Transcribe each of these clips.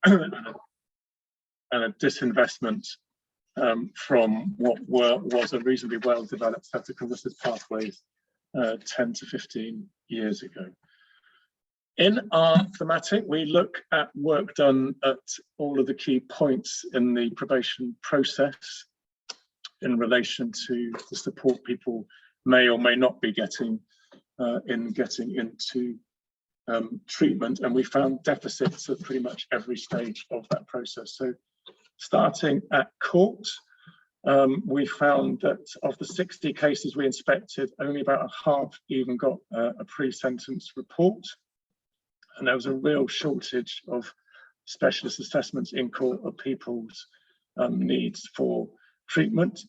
and a disinvestment from what was a reasonably well-developed set of cognitive pathways 10 to 15 years ago. In our thematic, we look at work done at all of the key points in the probation process in relation to the support people may or may not be getting into treatment, and we found deficits at pretty much every stage of that process. So starting at court, we found that of the 60 cases we inspected, only about a half even got a pre-sentence report. And there was a real shortage of specialist assessments in court of people's needs for treatment.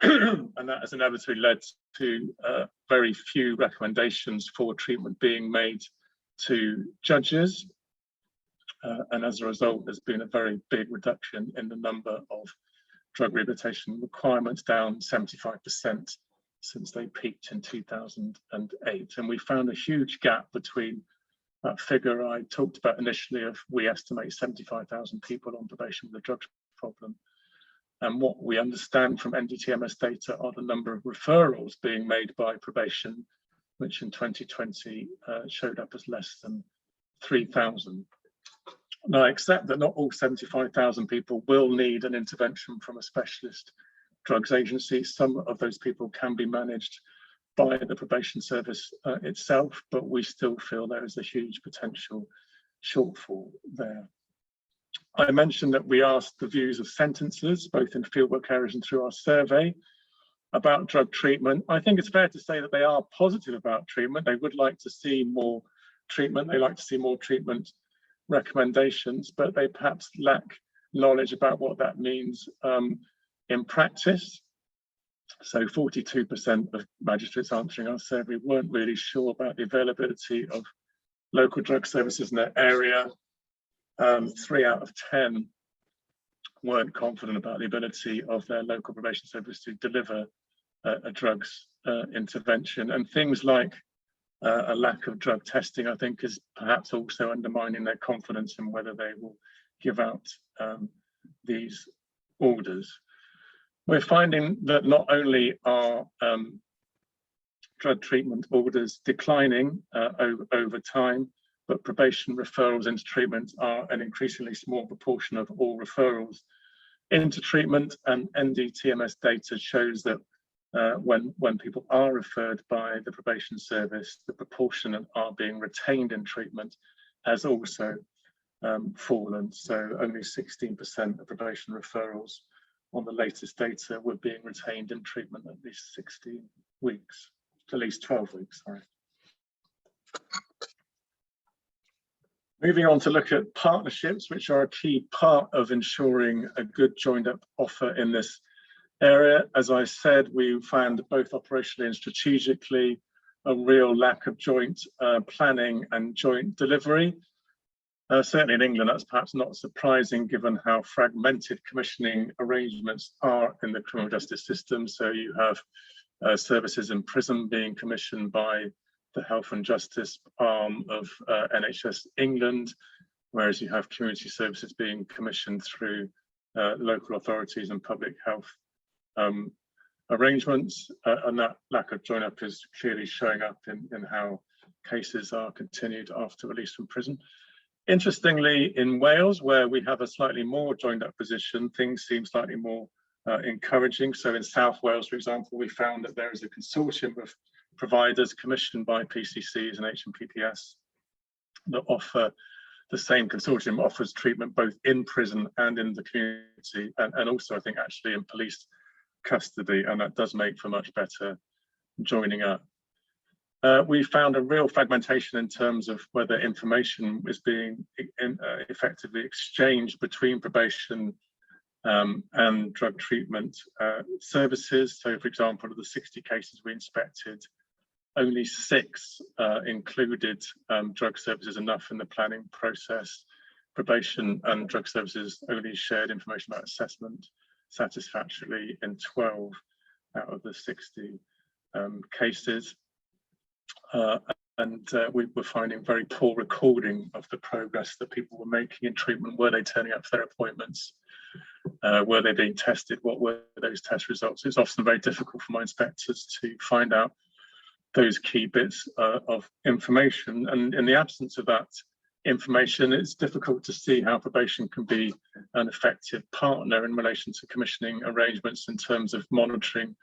And that has inevitably led to very few recommendations for treatment being made to judges. And as a result, there's been a very big reduction in the number of drug rehabilitation requirements, down 75% since they peaked in 2008. And we found a huge gap between that figure I talked about initially of we estimate 75,000 people on probation with a drug problem. And what we understand from NDTMS data are the number of referrals being made by probation, which in 2020 showed up as less than 3,000. Now, I accept that not all 75,000 people will need an intervention from a specialist drugs agency. Some of those people can be managed by the probation service itself, but we still feel there is a huge potential shortfall there. I mentioned that we asked the views of sentencers, both in fieldwork areas and through our survey, about drug treatment. I think it's fair to say that they are positive about treatment. They would like to see more treatment. They like to see more treatment recommendations, but they perhaps lack knowledge about what that means in practice. So 42% of magistrates answering our survey weren't really sure about the availability of local drug services in their area. 3 out of 10 weren't confident about the ability of their local probation service to deliver a drugs intervention. And things like a lack of drug testing, I think, is perhaps also undermining their confidence in whether they will give out these orders. We're finding that not only are drug treatment orders declining over time, but probation referrals into treatment are an increasingly small proportion of all referrals into treatment. And NDTMS data shows that when people are referred by the probation service, the proportion that are being retained in treatment has also fallen. So only 16% of probation referrals on the latest data were being retained in treatment at least 16 weeks, at least 12 weeks, sorry. Moving on to look at partnerships, which are a key part of ensuring a good joined up offer in this area. As I said, we found both operationally and strategically a real lack of joint planning and joint delivery. Certainly in England, that's perhaps not surprising given how fragmented commissioning arrangements are in the criminal justice system. So you have services in prison being commissioned by the Health and Justice arm of NHS England, whereas you have community services being commissioned through local authorities and public health arrangements, and that lack of join up is clearly showing up in how cases are continued after release from prison. Interestingly, in Wales, where we have a slightly more joined up position, things seem slightly more encouraging. So in South Wales, for example, we found that there is a consortium of providers commissioned by PCCs and HMPPS that offer the same consortium offers treatment both in prison and in the community, and also I think actually in police custody, and that does make for much better joining up. We found a real fragmentation in terms of whether information is being effectively exchanged between probation and drug treatment services. So for example, of the 60 cases we inspected, only 6 included drug services enough in the planning process. Probation and drug services only shared information about assessment satisfactorily in 12 out of the 60 cases. we were finding very poor recording of the progress that people were making in treatment. Were they turning up for their appointments? Were they being tested? What were those test results? It's often very difficult for my inspectors to find out those key bits of information, and in the absence of that information, it's difficult to see how probation can be an effective partner in relation to commissioning arrangements in terms of monitoring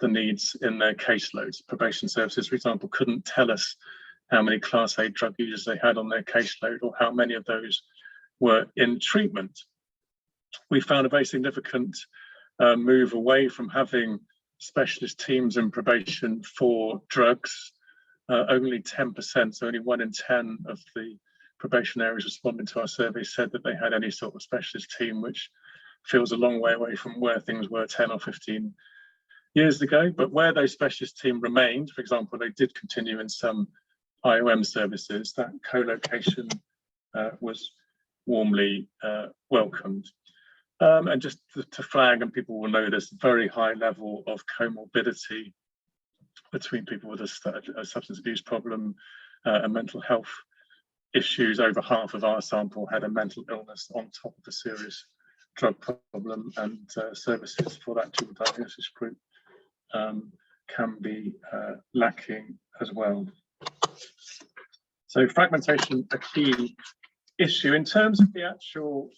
the needs in their caseloads. Probation services, for example, couldn't tell us how many Class A drug users they had on their caseload or how many of those were in treatment. We found a very significant move away from having specialist teams in probation for drugs. Only 10%, so only 1 in 10 of the probation areas responding to our survey said that they had any sort of specialist team, which feels a long way away from where things were 10 or 15 years ago. But where those specialist team remained, for example, they did continue in some IOM services, that co-location was warmly welcomed. And just to flag, and people will know this, very high level of comorbidity between people with a substance abuse problem and mental health issues. Over half of our sample had a mental illness on top of a serious drug problem, and services for that dual diagnosis group can be lacking as well. So fragmentation, a key issue. In terms of the actual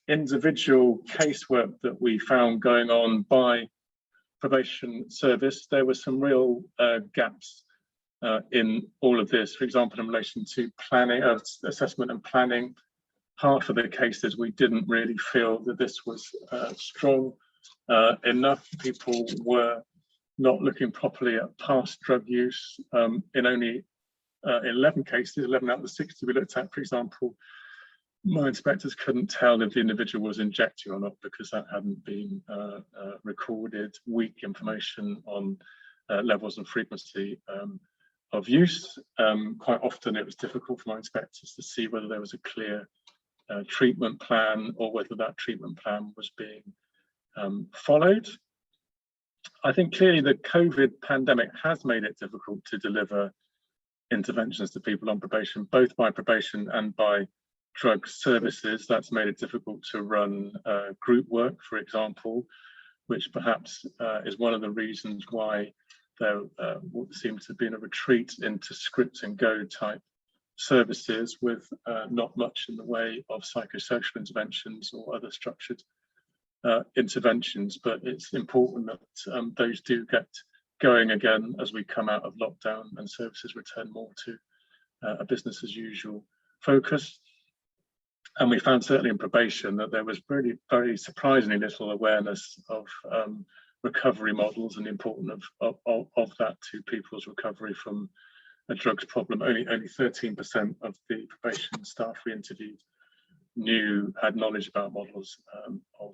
individual casework that we found going on by probation service, there were some real gaps in all of this. For example, in relation to planning, assessment and planning, half of the cases we didn't really feel that this was strong enough. People were not looking properly at past drug use. In only 11 cases, 11 out of the 60 we looked at, for example, my inspectors couldn't tell if the individual was injecting or not because that hadn't been recorded. Weak information on levels and frequency of use. Quite often it was difficult for my inspectors to see whether there was a clear treatment plan or whether that treatment plan was being followed. I think clearly the COVID pandemic has made it difficult to deliver interventions to people on probation, both by probation and by drug services. That's made it difficult to run group work, for example, which perhaps is one of the reasons why there seems to have been a retreat into script and go type services with not much in the way of psychosocial interventions or other structured interventions. But it's important that those do get going again as we come out of lockdown and services return more to a business as usual focus. And we found certainly in probation that there was really very surprisingly little awareness of recovery models and the importance of that to people's recovery from a drugs problem. Only 13% of the probation staff we interviewed had knowledge about models of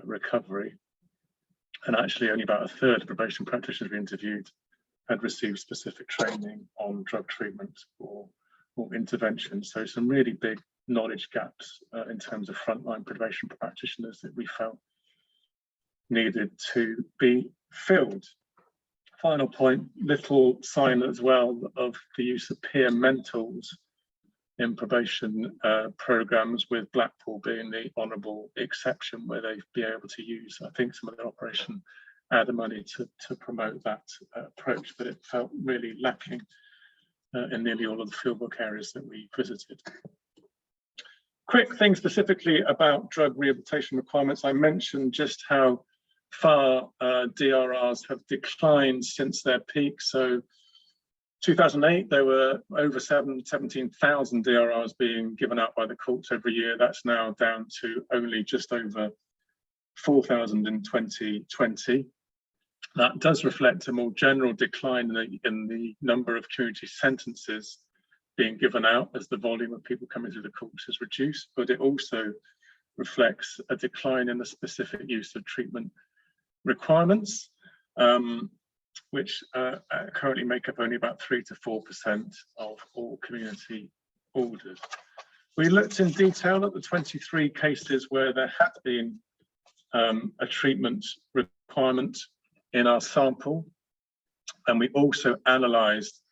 recovery. And actually only about a third of probation practitioners we interviewed had received specific training on drug treatment or intervention. So some really big knowledge gaps in terms of frontline probation practitioners that we felt needed to be filled. Final point, little sign as well of the use of peer mentors in probation programs, with Blackpool being the honourable exception where they've been able to use, I think, some of their Operation Add money to promote that approach, but it felt really lacking in nearly all of the fieldwork areas that we visited. Quick thing specifically about drug rehabilitation requirements. I mentioned just how far DRRs have declined since their peak. So 2008, there were over 17,000 DRRs being given out by the courts every year. That's now down to only just over 4,000 in 2020. That does reflect a more general decline in the number of community sentences being given out as the volume of people coming through the courts has reduced, but it also reflects a decline in the specific use of treatment requirements, which currently make up only about 3 to 4% of all community orders. We looked in detail at the 23 cases where there had been a treatment requirement in our sample, and we also analysed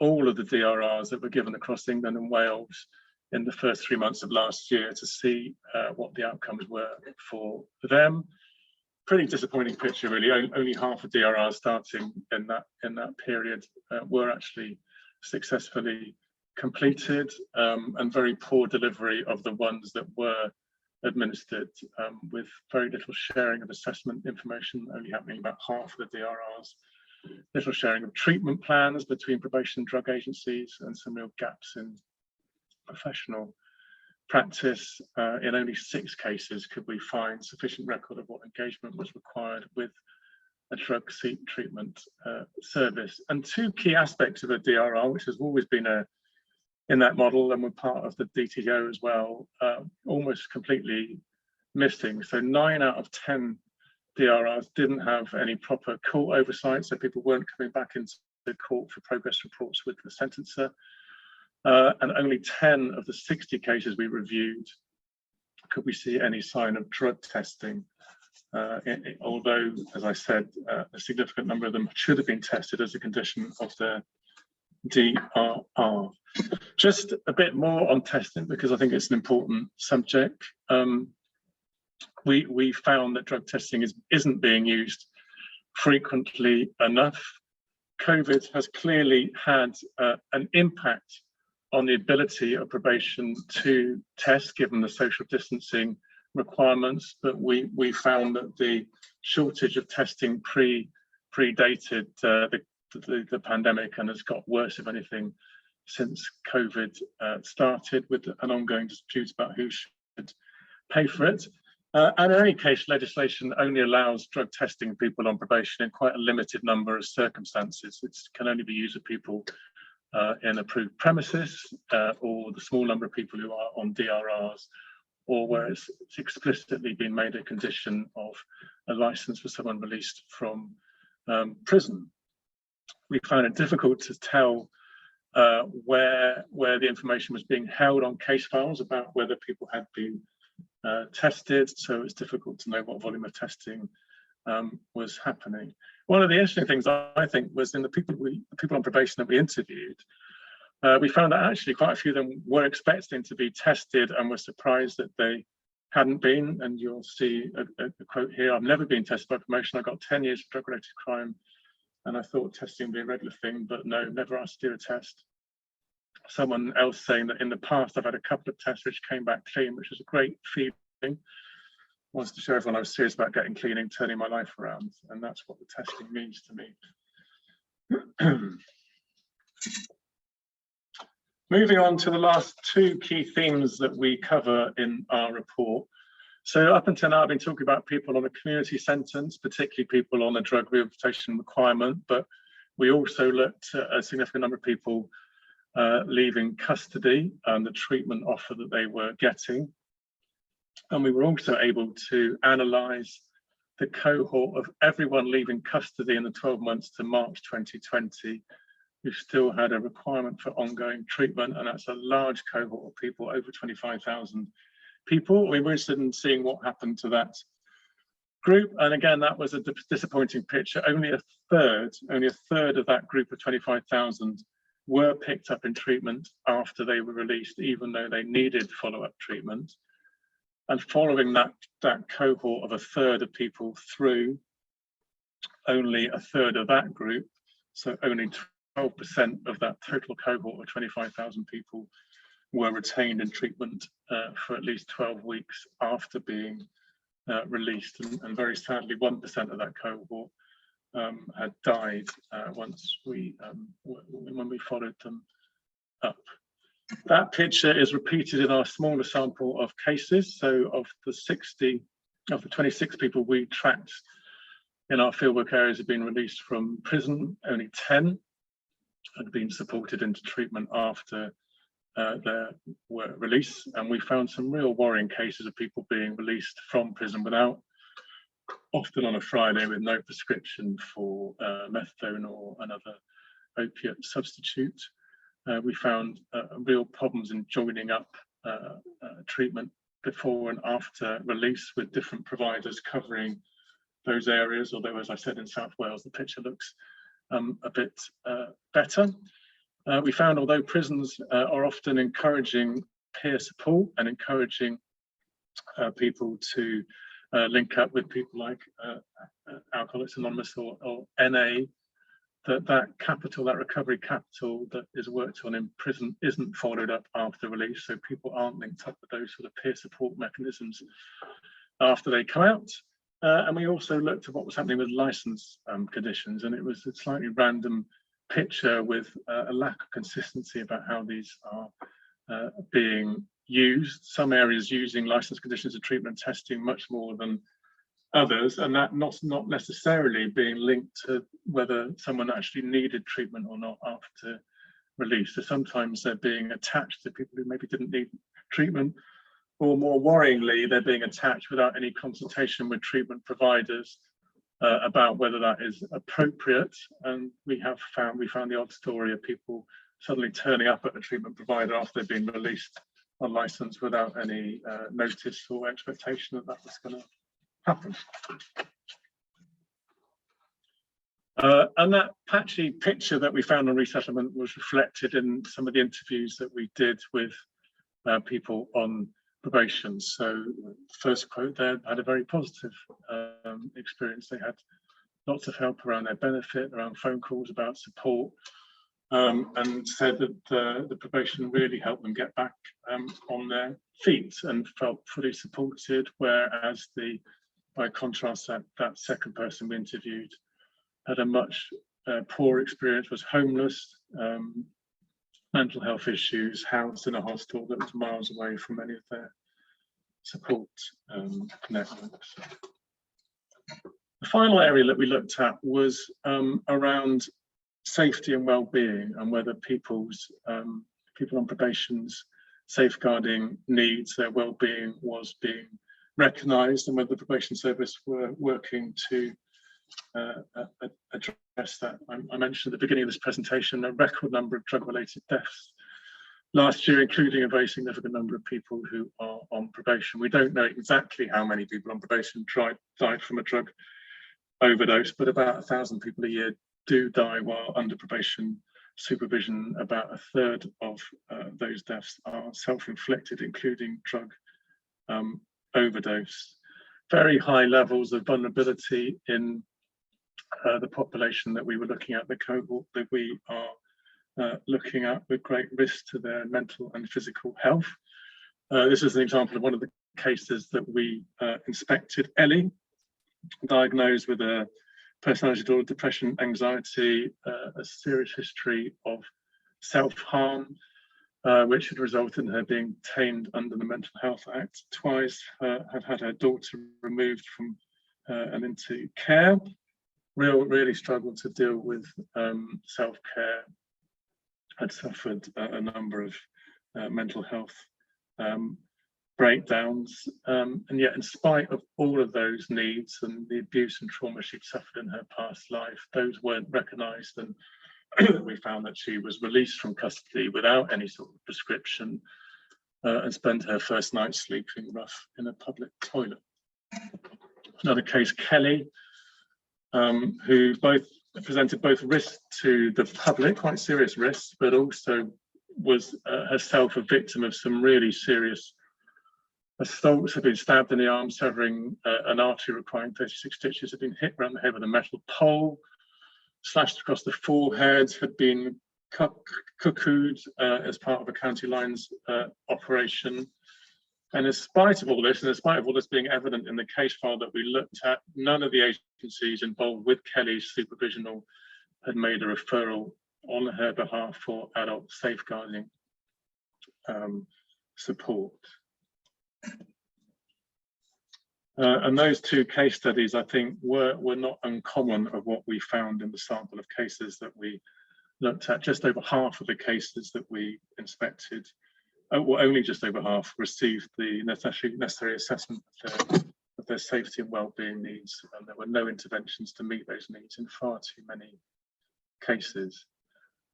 all of the DRRs that were given across England and Wales in the first 3 months of last year to see what the outcomes were for them. Pretty disappointing picture, really. Only half of DRRs starting in that period were actually successfully completed, and very poor delivery of the ones that were administered, with very little sharing of assessment information, only happening about half of the DRRs. Little sharing of treatment plans between probation and drug agencies, and some real gaps in professional practice. In only 6 cases could we find sufficient record of what engagement was required with a drug treatment service. And 2 key aspects of a DRR, which has always been in that model and were part of the DTO as well, almost completely missing. So 9 out of 10 DRRs didn't have any proper court oversight, so people weren't coming back into the court for progress reports with the sentencer. And only 10 of the 60 cases we reviewed could we see any sign of drug testing, although, as I said, a significant number of them should have been tested as a condition of their DRR. Just a bit more on testing, because I think it's an important subject. We found that drug testing isn't being used frequently enough. COVID has clearly had an impact on the ability of probation to test, given the social distancing requirements, but we found that the shortage of testing predated the pandemic, and has got worse, if anything, since COVID started, with an ongoing dispute about who should pay for it. And in any case, legislation only allows drug testing people on probation in quite a limited number of circumstances. It can only be used of people in approved premises, or the small number of people who are on DRRs, or where it's explicitly been made a condition of a license for someone released from prison. We found it difficult to tell where the information was being held on case files about whether people had been tested, so it's difficult to know what volume of testing was happening. One of the interesting things I think was in the people on probation that we interviewed, we found that actually quite a few of them were expecting to be tested and were surprised that they hadn't been. And you'll see a quote here: "I've never been tested by promotion. I got 10 years of drug-related crime, and I thought testing would be a regular thing, but no, never asked to do a test." Someone else saying that in the past I've had a couple of tests which came back clean, which was a great feeling. Wants to show everyone I was serious about getting clean and turning my life around, and that's what the testing means to me. Moving on to the last 2 key themes that we cover in our report. So up until now, I've been talking about people on a community sentence, particularly people on a drug rehabilitation requirement, but we also looked at a significant number of people leaving custody and the treatment offer that they were getting. And we were also able to analyse the cohort of everyone leaving custody in the 12 months to March 2020 who still had a requirement for ongoing treatment, and that's a large cohort of people, over 25,000 people. We were interested in seeing what happened to that group, and again, that was a disappointing picture. Only a third of that group of 25,000 were picked up in treatment after they were released, even though they needed follow-up treatment. And following that cohort of a third of people through, only a third of that group, so only 12% of that total cohort of 25,000 people, were retained in treatment for at least 12 weeks after being released. And very sadly, 1% of that cohort had died when we followed them up. That picture is repeated in our smaller sample of cases. So of the 26 people we tracked in our fieldwork areas have been released from prison, only 10 had been supported into treatment after their release. And we found some real worrying cases of people being released from prison without, often on a Friday, with no prescription for methadone or another opiate substitute. We found real problems in joining up treatment before and after release with different providers covering those areas, although, as I said, in South Wales, the picture looks a bit better. We found although prisons are often encouraging peer support and encouraging people to link up with people like Alcoholics Anonymous or NA, that capital, that recovery capital that is worked on in prison isn't followed up after release. So people aren't linked up with those sort of peer support mechanisms after they come out. And we also looked at what was happening with license conditions, and it was a slightly random picture with a lack of consistency about how these are being used. Some areas using license conditions of treatment testing much more than others, and that not necessarily being linked to whether someone actually needed treatment or not after release. So sometimes they're being attached to people who maybe didn't need treatment, or more worryingly, they're being attached without any consultation with treatment providers about whether that is appropriate. And we found the odd story of people suddenly turning up at a treatment provider after they've been released on license without any notice or expectation that was going to happen. And that patchy picture that we found on resettlement was reflected in some of the interviews that we did with people on probation. So first quote there had a very positive experience. They had lots of help around their benefit, around phone calls, about support, and said that the probation really helped them get back on their feet and felt fully supported, whereas by contrast, that second person we interviewed had a much poor experience, was homeless, mental health issues, housed in a hostel that was miles away from any of their support networks. The final area that we looked at was around safety and well-being, and whether people on probation's safeguarding needs, their well-being was being recognised, and whether the probation service were working to address that. I mentioned at the beginning of this presentation a record number of drug-related deaths last year, including a very significant number of people who are on probation. We don't know exactly how many people on probation died from a drug overdose, but about 1,000 people a year do die while under probation supervision. About a third of those deaths are self-inflicted, including drug overdose. Very high levels of vulnerability in the population that we were looking at, the cohort that we are looking at, with great risk to their mental and physical health. This is an example of one of the cases that we inspected. Ellie, diagnosed with a personality disorder, depression, anxiety, a serious history of self-harm, which had resulted in her being detained under the Mental Health Act twice, had her daughter removed from and into care, really struggled to deal with self-care, had suffered a number of mental health breakdowns, and yet in spite of all of those needs and the abuse and trauma she'd suffered in her past life, those weren't recognised, and we found that she was released from custody without any sort of prescription and spent her first night sleeping rough in a public toilet. Another case, Kelly, who presented both risks to the public, quite serious risks, but also was herself a victim of some really serious assaults. Had been stabbed in the arm, severing an artery, requiring 36 stitches, had been hit around the head with a metal pole, slashed across the forehead, had been cuckooed as part of a county lines operation. And in spite of all this, and in spite of all this being evident in the case file that we looked at, none of the agencies involved with Kelly's supervision had made a referral on her behalf for adult safeguarding support. And those two case studies, I think, were not uncommon of what we found in the sample of cases that we looked at. Just over half of the cases that we inspected, well, only just over half, received the necessary assessment of their safety and well-being needs, and there were no interventions to meet those needs in far too many cases.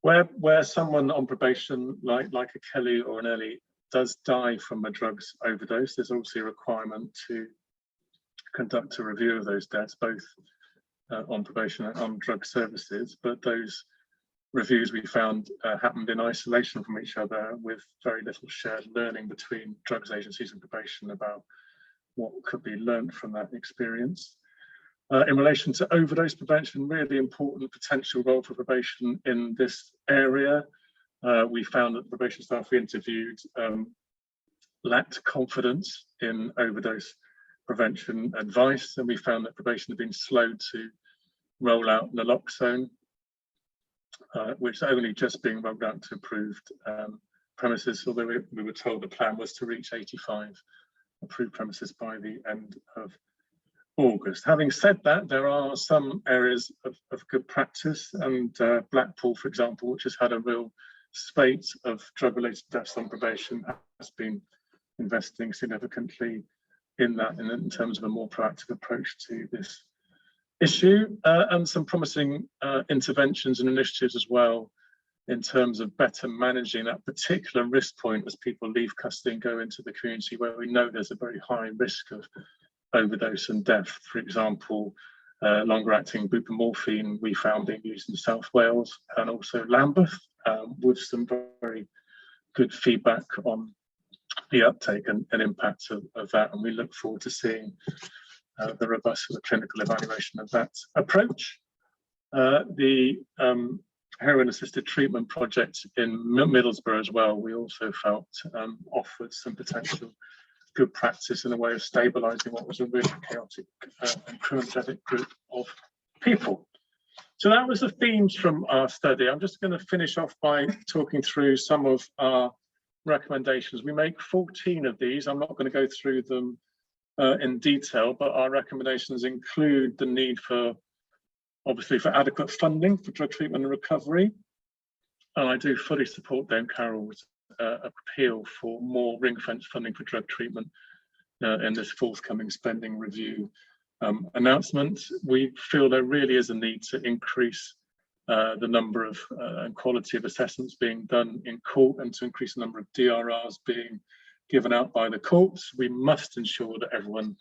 Where someone on probation, like a Kelly or an Ellie, does die from a drugs overdose, there's also a requirement to conduct a review of those deaths, both on probation and on drug services, but those reviews we found happened in isolation from each other, with very little shared learning between drugs agencies and probation about what could be learned from that experience. In relation to overdose prevention, really important potential role for probation in this area. We found that the probation staff we interviewed lacked confidence in overdose prevention advice, and we found that probation had been slow to roll out naloxone, which is only just being rolled out to approved premises, although we were told the plan was to reach 85 approved premises by the end of August. Having said that, there are some areas of good practice, and Blackpool, for example, which has had a real spate of drug-related deaths on probation, has been investing significantly in that, in terms of a more proactive approach to this issue, and some promising interventions and initiatives as well, in terms of better managing that particular risk point as people leave custody and go into the community, where we know there's a very high risk of overdose and death. For example, longer-acting buprenorphine we found being used in South Wales and also Lambeth, with some very good feedback on the uptake and impact of that, and we look forward to seeing the robust clinical evaluation of that approach. The heroin-assisted treatment project in Middlesbrough as well, we also felt offered some potential good practice in a way of stabilising what was a really chaotic and criminogenic group of people. So that was the themes from our study. I'm just going to finish off by talking through some of our recommendations. We make 14 of these. I'm not going to go through them in detail, but our recommendations include the need for, obviously, for adequate funding for drug treatment and recovery. And I do fully support Dame Carroll's appeal for more ring-fence funding for drug treatment in this forthcoming spending review announcement. We feel there really is a need to increase the number of and quality of assessments being done in court, and to increase the number of DRRs being given out by the courts. We must ensure that everyone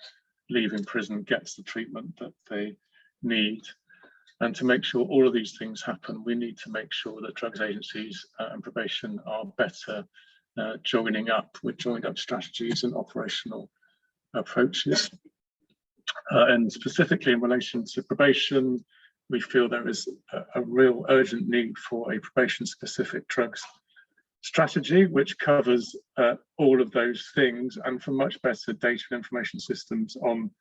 leaving prison gets the treatment that they need. And to make sure all of these things happen, we need to make sure that drugs agencies and probation are better joining up with joined up strategies and operational approaches. And specifically in relation to probation, we feel there is a real urgent need for a probation-specific drugs strategy, which covers all of those things, and for much better data and information systems on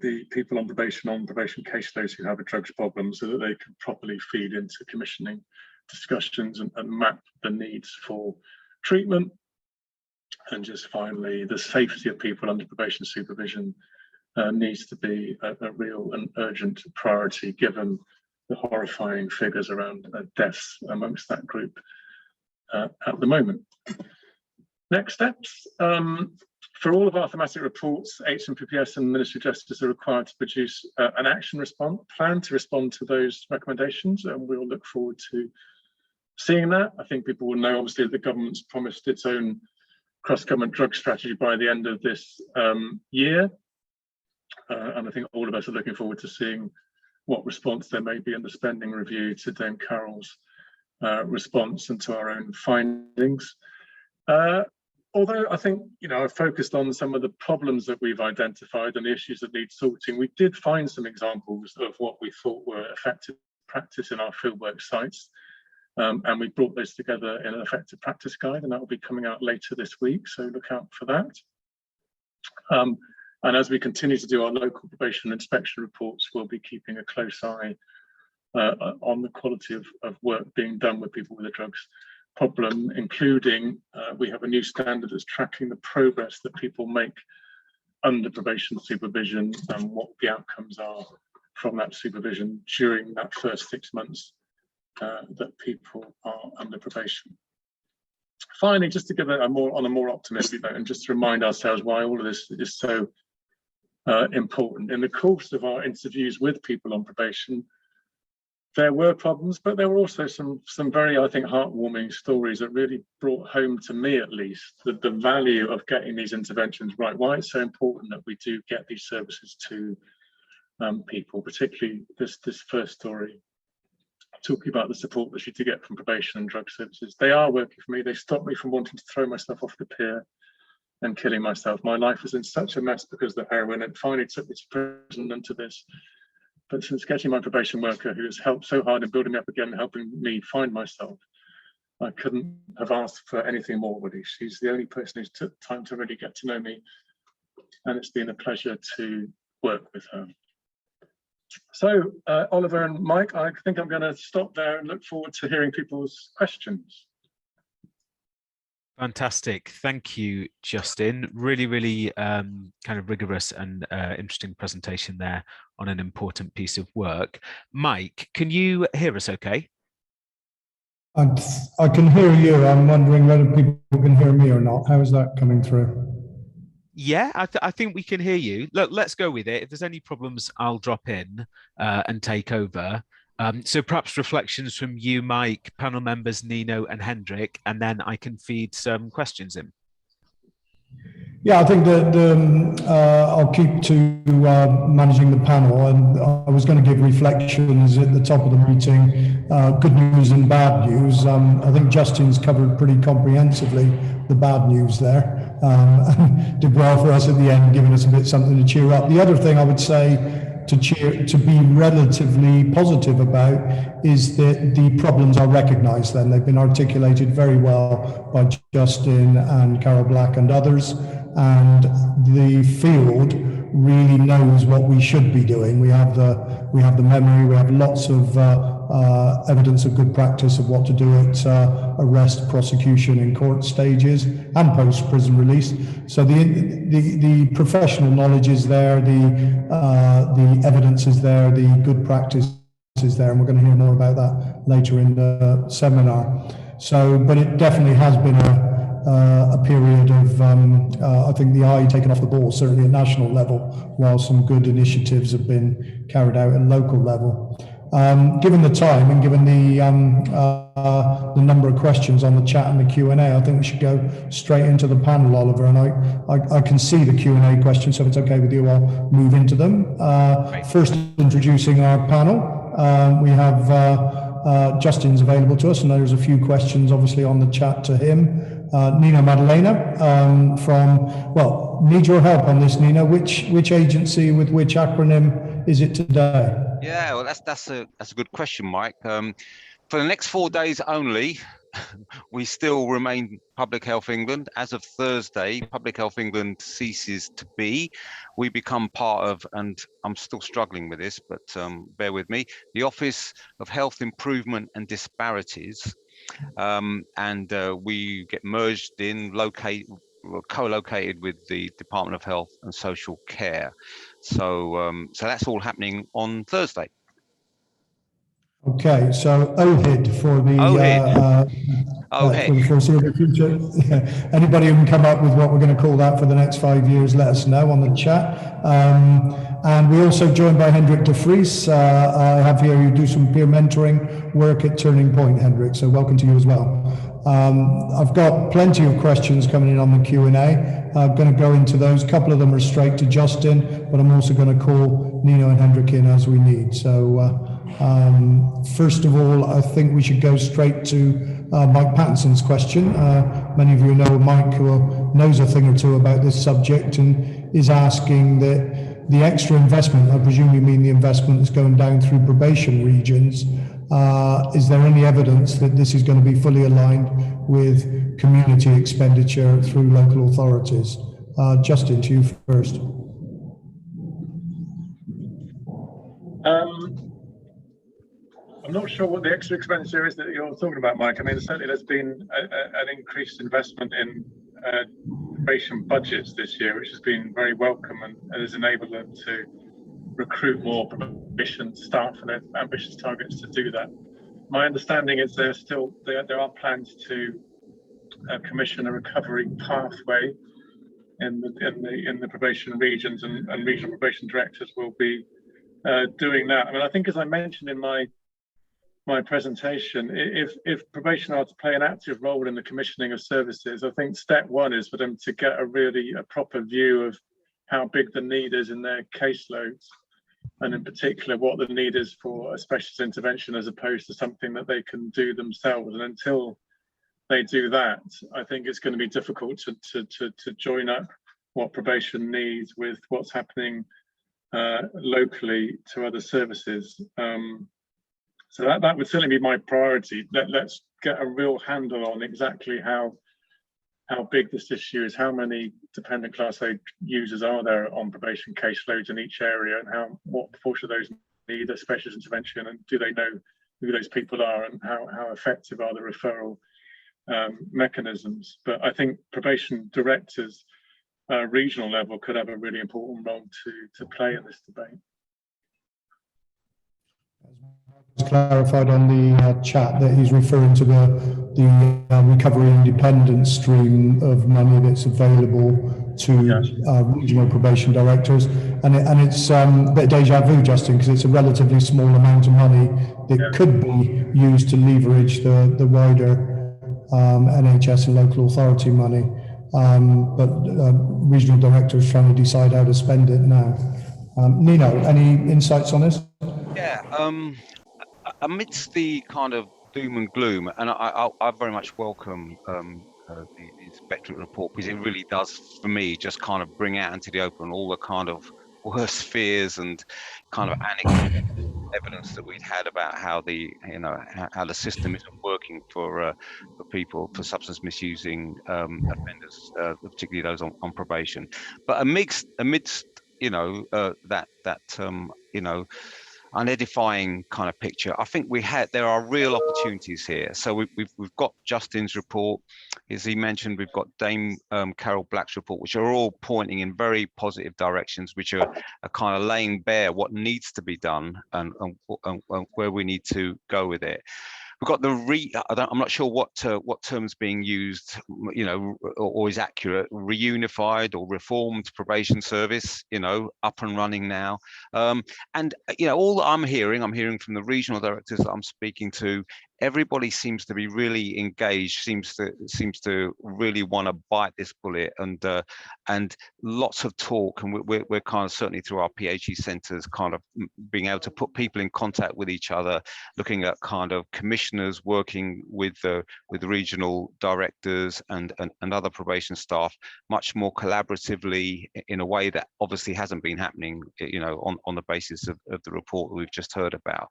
the people on probation caseloads who have a drugs problem, so that they can properly feed into commissioning discussions and map the needs for treatment. And just finally, the safety of people under probation supervision needs to be a real and urgent priority, given the horrifying figures around deaths amongst that group at the moment. Next steps. For all of our thematic reports, HMPPS and the Ministry of Justice are required to produce an action plan to respond to those recommendations, and we'll look forward to seeing that. I think people will know, obviously, that the government's promised its own cross-government drug strategy by the end of this year. And I think all of us are looking forward to seeing what response there may be in the spending review to Dame Carroll's response and to our own findings. Although I think, I've focused on some of the problems that we've identified and the issues that need sorting, we did find some examples of what we thought were effective practice in our fieldwork sites. And we brought those together in an effective practice guide, and that will be coming out later this week, so look out for that. And as we continue to do our local probation inspection reports, we'll be keeping a close eye on the quality of work being done with people with a drugs problem, including we have a new standard that's tracking the progress that people make under probation supervision and what the outcomes are from that supervision during that first 6 months that people are under probation. Finally, just to give a more optimistic note, and just to remind ourselves why all of this is so important. In the course of our interviews with people on probation, there were problems, but there were also some very, I think, heartwarming stories that really brought home to me, at least, the value of getting these interventions right. Why it's so important that we do get these services to people, particularly this first story talking about the support that she to get from probation and drug services. They are working for me. They stopped me from wanting to throw myself off the pier and killing myself. My life was in such a mess because of the heroin. It finally took me to prison and to this. But since getting my probation worker, who has helped so hard in building me up again, helping me find myself, I couldn't have asked for anything more, really. She's the only person who's took time to really get to know me. And it's been a pleasure to work with her. So, Oliver and Mike, I think I'm going to stop there and look forward to hearing people's questions. Fantastic. Thank you, Justin. Really, really kind of rigorous and interesting presentation there on an important piece of work. Mike, can you hear us okay? I can hear you. I'm wondering whether people can hear me or not. How is that coming through? Yeah, I think we can hear you. Look, let's go with it. If there's any problems, I'll drop in and take over. So perhaps reflections from you, Mike, panel members, Nino and Hendrik, and then I can feed some questions in. Yeah, I think that I'll keep to managing the panel, and I was going to give reflections at the top of the meeting, good news and bad news. I think Justin's covered pretty comprehensively the bad news there, and did well for us at the end, giving us a bit something to cheer up. The other thing I would say to be relatively positive about is that the problems are recognised. Then they've been articulated very well by Justin and Carol Black and others, and the field really knows what we should be doing. We have the memory. We have lots of evidence of good practice of what to do at arrest, prosecution, in court stages, and post-prison release. So the professional knowledge is there, the evidence is there, the good practice is there, and we're going to hear more about that later in the seminar. So, but it definitely has been a period of, I think, the eye taken off the ball, certainly at national level, while some good initiatives have been carried out at local level. Given the time and given the number of questions on the chat and the Q&A, I think we should go straight into the panel, Oliver. And I can see the Q&A questions, so if it's okay with you, I'll move into them. First, introducing our panel, we have Justin's available to us, and there's a few questions obviously on the chat to him. Nina Maddalena need your help on this, Nina. Which agency with which acronym is it today? Yeah, well, that's a good question, Mike. For the next 4 days only, we still remain Public Health England. As of Thursday, Public Health England ceases to be. We become part of, and I'm still struggling with this, but bear with me, the Office of Health Improvement and Disparities. And we get merged in, co-located with the Department of Health and Social Care. So that's all happening on Thursday. Okay, so OHID for the for the foreseeable future. Yeah. Anybody who can come up with what we're going to call that for the next 5 years, let us know on the chat. And we're also joined by Hendrik de Vries. I have here you do some peer mentoring work at Turning Point, Hendrik. So welcome to you as well. I've got plenty of questions coming in on the Q&A. I'm going to go into those. A couple of them are straight to Justin, but I'm also going to call Nino and Hendrik in as we need. So first of all, I think we should go straight to Mike Pattinson's question. Many of you know Mike, who knows a thing or two about this subject, and is asking that the extra investment, I presume you mean the investment that's going down through probation regions, is there any evidence that this is going to be fully aligned with community expenditure through local authorities? Justin, to you first. I'm not sure what the extra expenditure is that you're talking about, Mike. I mean, certainly there's been an increased investment in probation budgets this year, which has been very welcome and has enabled them to recruit more probation staff, and have ambitious targets to do that. My understanding is there are plans to commission a recovery pathway in the probation regions, and regional probation directors will be doing that. I mean, I think, as I mentioned in my presentation, if probation are to play an active role in the commissioning of services, I think step one is for them to get a proper view of how big the need is in their caseloads, and in particular what the need is for a specialist intervention as opposed to something that they can do themselves. And until they do that, I think it's going to be difficult to join up what probation needs with what's happening locally to other services. So that would certainly be my priority. Let's get a real handle on exactly how big this issue is, how many dependent class A users are there on probation caseloads in each area, and what proportion of those need a specialist intervention, and do they know who those people are, and how effective are the referral mechanisms. But I think probation directors regional level could have a really important role to play in this debate. Clarified on the chat that he's referring to the recovery independence stream of money that's available to regional probation directors, and it's a bit deja vu, Justin, because it's a relatively small amount of money that could be used to leverage the wider NHS and local authority money, but regional directors trying to decide how to spend it now. Nino, any insights on this? Yeah. Amidst the kind of doom and gloom, and I very much welcome the inspectorate report, because it really does, for me, just kind of bring out into the open all the kind of worst fears and kind of anecdotal evidence that we'd had about how the how the system isn't working for people, for substance misusing offenders, particularly those on probation. But amidst that unedifying kind of picture, I think there are real opportunities here. So we've got Justin's report, as he mentioned, we've got Dame Carol Black's report, which are all pointing in very positive directions, which are kind of laying bare what needs to be done and where we need to go with it. We've got I'm not sure what term's being used, or is accurate, reunified or reformed probation service, up and running now. And all that I'm hearing from the regional directors that I'm speaking to, everybody seems to be really engaged, seems to really want to bite this bullet, and lots of talk, and we're kind of, certainly through our PHE centres, kind of being able to put people in contact with each other, looking at kind of commissioners working with the regional directors and other probation staff much more collaboratively, in a way that obviously hasn't been happening, on the basis of the report that we've just heard about.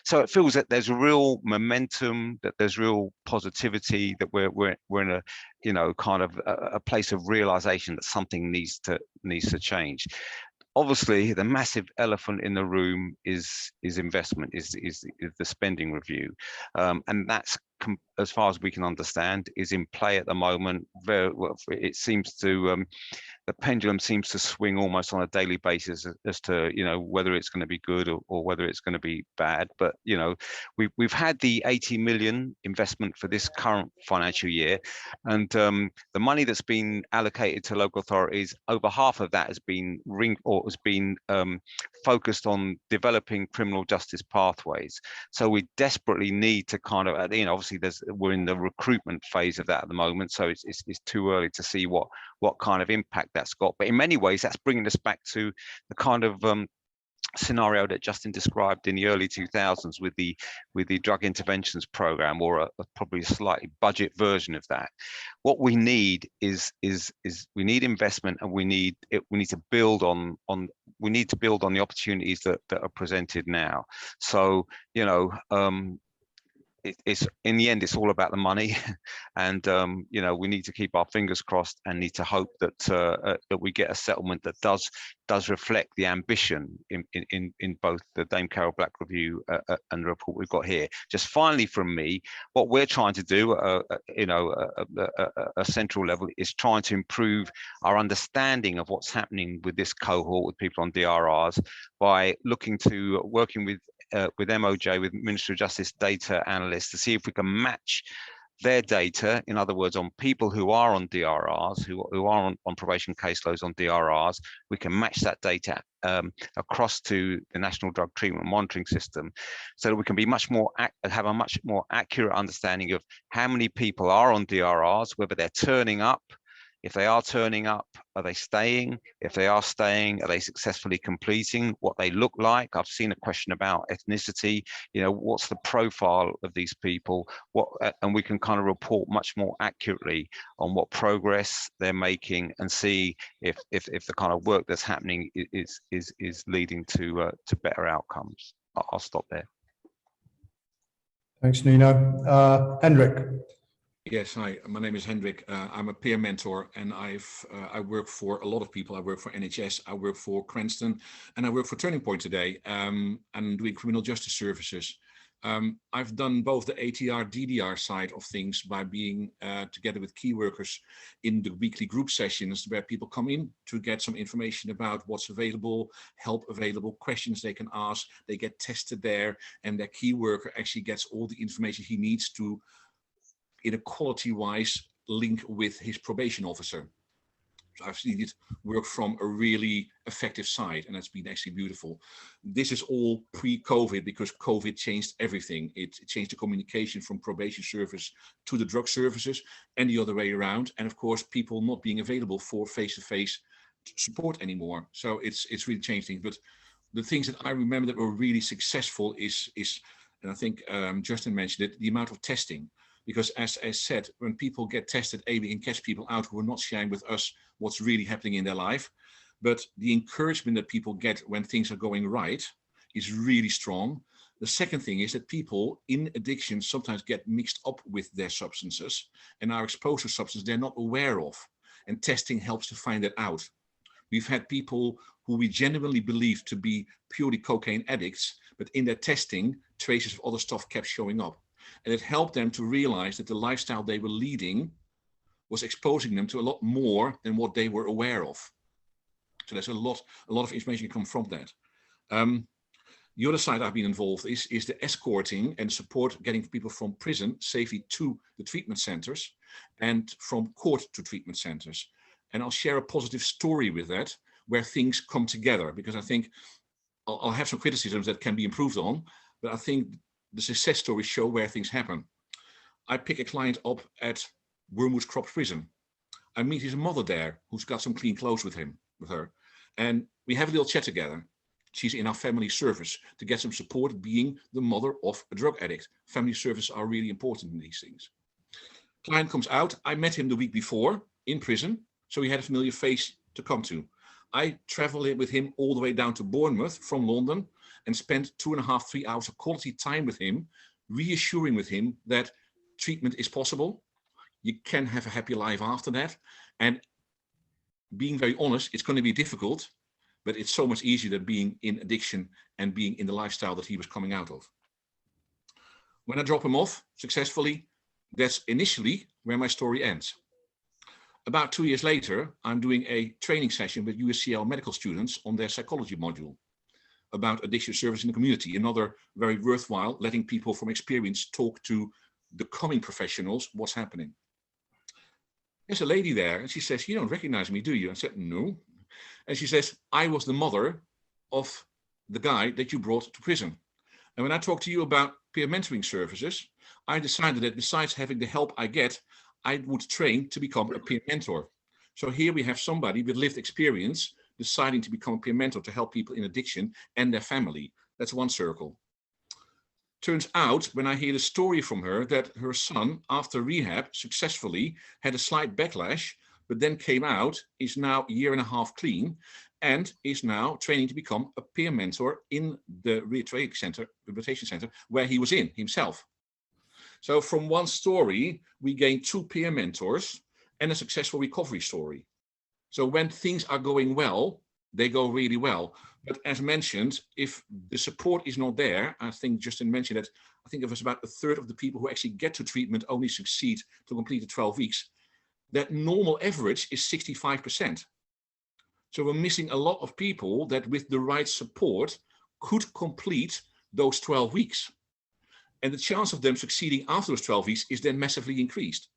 So it feels that there's a real momentum, that there's real positivity, that we're in a kind of a place of realization that something needs to change. Obviously, the massive elephant in the room is investment, is the spending review, and that's, as far as we can understand, is in play at the moment. It seems to the pendulum seems to swing almost on a daily basis as to whether it's going to be good or whether it's going to be bad. But we've had the 80 million investment for this current financial year, and the money that's been allocated to local authorities, over half of that has been focused on developing criminal justice pathways. So we desperately need to kind of, obviously we're in the recruitment phase of that at the moment, so it's too early to see what kind of impact that's got. But in many ways, that's bringing us back to the kind of scenario that Justin described in the early 2000s with the drug interventions program, or a probably slightly budget version of that. What we need is we need investment, and we need to build on the opportunities that are presented now. So it's in the end, it's all about the money, and we need to keep our fingers crossed and need to hope that we get a settlement that does reflect the ambition in both the Dame Carol Black review and the report we've got here. Just finally from me, what we're trying to do, a central level, is trying to improve our understanding of what's happening with this cohort, with people on DRRs, by working with MOJ, with Ministry of Justice data analysts, to see if we can match their data, in other words, on people who are on DRRs, who are on probation caseloads on DRRs. We can match that data across to the National Drug Treatment Monitoring System, so that we can be have a much more accurate understanding of how many people are on DRRs, whether they're turning up If they are turning up, are they staying? If they are staying, are they successfully completing? What they look like? I've seen a question about ethnicity. You know, what's the profile of these people? And we can kind of report much more accurately on what progress they're making and see if the kind of work that's happening is leading to better outcomes. I'll stop there. Thanks, Nino. Hendrik. Yes, hi, my name is Hendrik. I'm a peer mentor, and I work for a lot of people. I work for NHS, I work for Cranston, and I work for Turning Point today, and doing criminal justice services. I've done both the ATR, DDR side of things by being together with key workers in the weekly group sessions where people come in to get some information about what's available, help available, questions they can ask. They get tested there, and their key worker actually gets all the information he needs to, in a quality-wise, link with his probation officer. So I've seen it work from a really effective side, and that's been actually beautiful. This is all pre-COVID, because COVID changed everything. It changed the communication from probation service to the drug services and the other way around. And of course, people not being available for face-to-face support anymore. So it's really changed things. But the things that I remember that were really successful is and I think Justin mentioned it, the amount of testing. Because as said, when people get tested, we can catch people out who are not sharing with us what's really happening in their life. But the encouragement that people get when things are going right is really strong. The second thing is that people in addiction sometimes get mixed up with their substances and are exposed to substances they're not aware of. And testing helps to find that out. We've had people who we genuinely believe to be purely cocaine addicts, but in their testing, traces of other stuff kept showing up. And it helped them to realize that the lifestyle they were leading was exposing them to a lot more than what they were aware of. So there's a lot of information come from that. The other side I've been involved is the escorting and support getting people from prison safely to the treatment centers and from court to treatment centers. And I'll share a positive story with that, where things come together, because I think I'll have some criticisms that can be improved on, but I think the success stories show where things happen. I pick a client up at Wormwood Crops Prison. I meet his mother there, who's got some clean clothes with her. And we have a little chat together. She's in our family service to get some support, being the mother of a drug addict. Family services are really important in these things. Client comes out. I met him the week before in prison, so he had a familiar face to come to. I traveled with him all the way down to Bournemouth from London and spent 2.5, 3 hours of quality time with him, reassuring with him that treatment is possible. You can have a happy life after that. And being very honest, it's going to be difficult, but it's so much easier than being in addiction and being in the lifestyle that he was coming out of. When I drop him off successfully, that's initially where my story ends. About 2 years later, I'm doing a training session with USCL medical students on their psychology module about addiction service in the community. Another very worthwhile, letting people from experience talk to the coming professionals what's happening. There's a lady there, and she says, "You don't recognize me, do you?" I said, "No." And she says, "I was the mother of the guy that you brought to prison. And when I talked to you about peer mentoring services, I decided that besides having the help I get, I would train to become a peer mentor. So here we have somebody with lived experience deciding to become a peer mentor to help people in addiction and their family." That's one circle. Turns out, when I hear the story from her, that her son, after rehab, successfully had a slight backlash, but then came out, is now 1.5 years clean, and is now training to become a peer mentor in the rehabilitation center where he was in himself. So from one story, we gain 2 peer mentors and a successful recovery story. So when things are going well, they go really well. But as mentioned, if the support is not there, I think Justin mentioned that, I think it was about 1/3 of the people who actually get to treatment only succeed to complete the 12 weeks. That normal average is 65%. So we're missing a lot of people that with the right support could complete those 12 weeks. And the chance of them succeeding after those 12 weeks is then massively increased.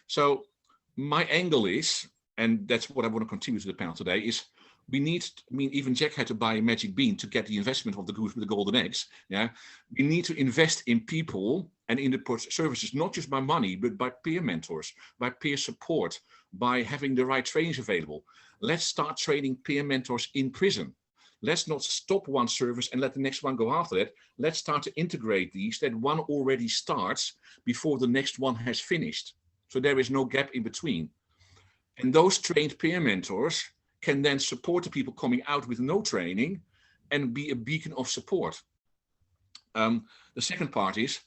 So my angle is, and that's what I want to continue to the panel today, is we need, even Jack had to buy a magic bean to get the investment of the goose with the golden eggs. Yeah, we need to invest in people and in the services, not just by money, but by peer mentors, by peer support, by having the right trainings available. Let's start training peer mentors in prison. Let's not stop one service and let the next one go after that. Let's start to integrate these, that one already starts before the next one has finished. So there is no gap in between. And those trained peer mentors can then support the people coming out with no training and be a beacon of support. The second part is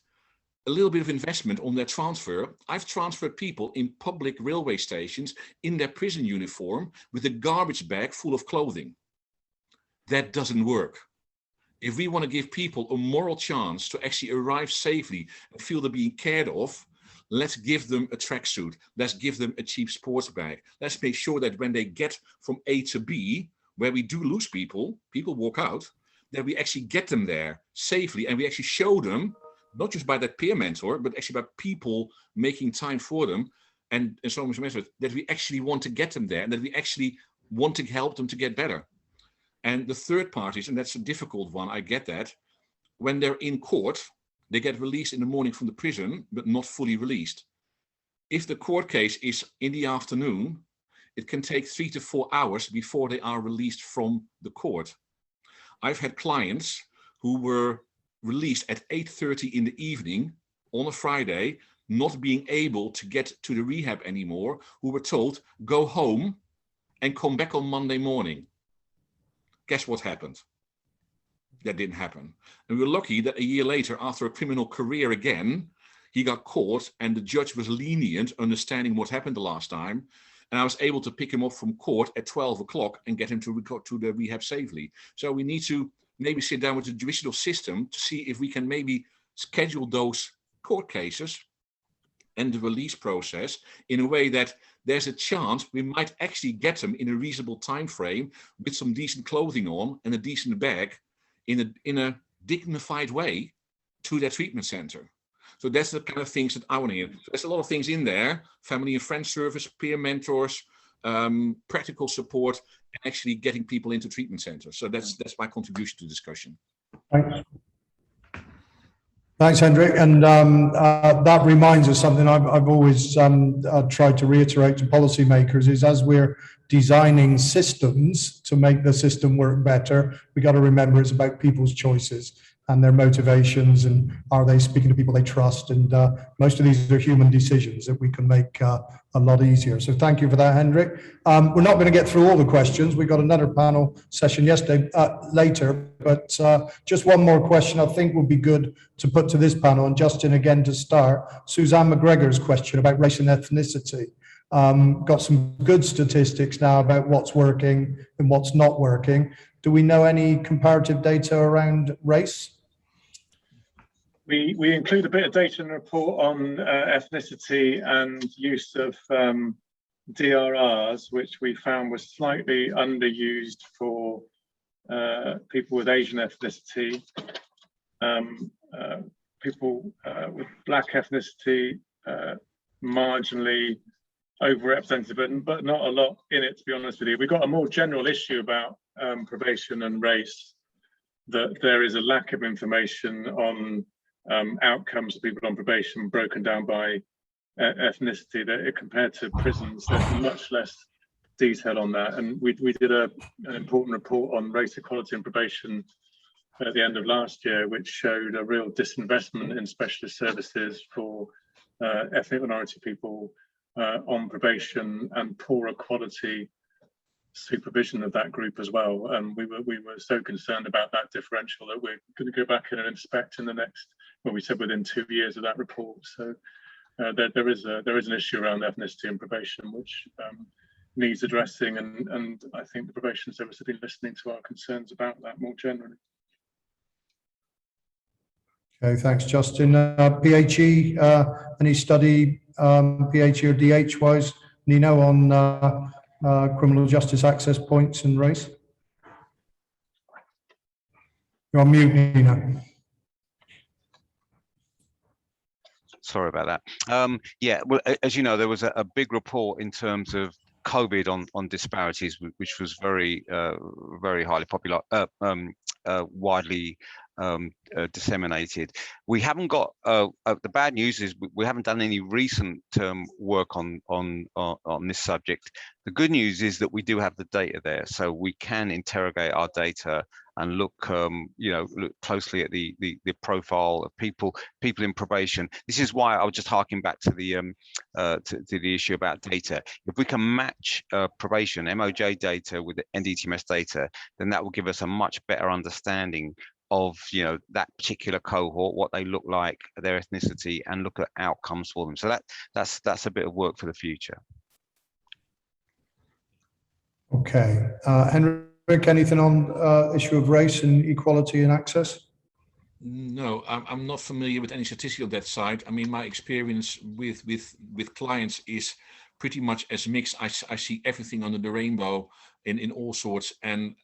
a little bit of investment on their transfer. I've transferred people in public railway stations in their prison uniform with a garbage bag full of clothing. That doesn't work. If we want to give people a moral chance to actually arrive safely and feel they're being cared of, let's give them a tracksuit. Let's give them a cheap sports bag. Let's make sure that when they get from A to B, where we do lose people, people walk out, that we actually get them there safely, and we actually show them, not just by that peer mentor, but actually by people making time for them, and so much that we actually want to get them there, and that we actually want to help them to get better. And the third part is, and that's a difficult one, I get that, when they're in court, they get released in the morning from the prison, but not fully released. If the court case is in the afternoon, it can take 3 to 4 hours before they are released from the court. I've had clients who were released at 8:30 in the evening on a Friday, not being able to get to the rehab anymore, who were told, go home and come back on Monday morning. Guess what happened? That didn't happen. And we were lucky that a year later, after a criminal career again, he got caught and the judge was lenient, understanding what happened the last time. And I was able to pick him up from court at 12 o'clock and get him to the rehab safely. So we need to maybe sit down with the judicial system to see if we can maybe schedule those court cases and the release process in a way that there's a chance we might actually get them in a reasonable time frame with some decent clothing on and a decent bag in a dignified way to their treatment center. So that's the kind of things that I want to hear. So there's a lot of things in there: family and friend service, peer mentors, practical support, and actually getting people into treatment centers. So that's my contribution to the discussion. Thanks. Thanks, Hendrik. And that reminds us something I've always tried to reiterate to policymakers is, as we're designing systems to make the system work better, we got to remember it's about people's choices and their motivations, and are they speaking to people they trust? And most of these are human decisions that we can make a lot easier. So thank you for that, Hendrik. We're not going to get through all the questions. We got another panel session yesterday later, but just one more question I think would be good to put to this panel. And Justin, again to start, Suzanne McGregor's question about race and ethnicity. Got some good statistics now about what's working and what's not working. Do we know any comparative data around race? We include a bit of data in the report on ethnicity and use of DRRs, which we found was slightly underused for people with Asian ethnicity, people with Black ethnicity, marginally overrepresented, but not a lot in it, to be honest with you. We've got a more general issue about probation and race, that there is a lack of information on outcomes of people on probation broken down by ethnicity. That compared to prisons, there's much less detail on that. And we did an important report on race equality and probation at the end of last year, which showed a real disinvestment in specialist services for ethnic minority people on probation, and poorer quality supervision of that group as well. And we were so concerned about that differential that we're going to go back in and inspect in the next, well, we said within 2 years of that report. So there is an issue around ethnicity and probation which needs addressing, and I think the probation service have been listening to our concerns about that more generally. Okay, thanks, Justin. PHE, any study, PHE or DH wise, Nino, on criminal justice access points and race? You're on mute, Nino. Sorry about that. Yeah, well, as you know, there was a big report in terms of COVID on disparities, which was very very highly popular, widely disseminated. We haven't got the bad news is we haven't done any recent work on this subject. The good news is that we do have the data there, so we can interrogate our data and look look closely at the profile of people in probation. This is why I was just harking back to the issue about data. If we can match probation MOJ data with the NDTMS data, then that will give us a much better understanding of that particular cohort, what they look like, their ethnicity, and look at outcomes for them. So that's a bit of work for the future. Okay, Henrik, anything on issue of race and equality and access? No, I'm not familiar with any statistics on that side. I mean, my experience with clients is pretty much as mixed. I see everything under the rainbow in all sorts, and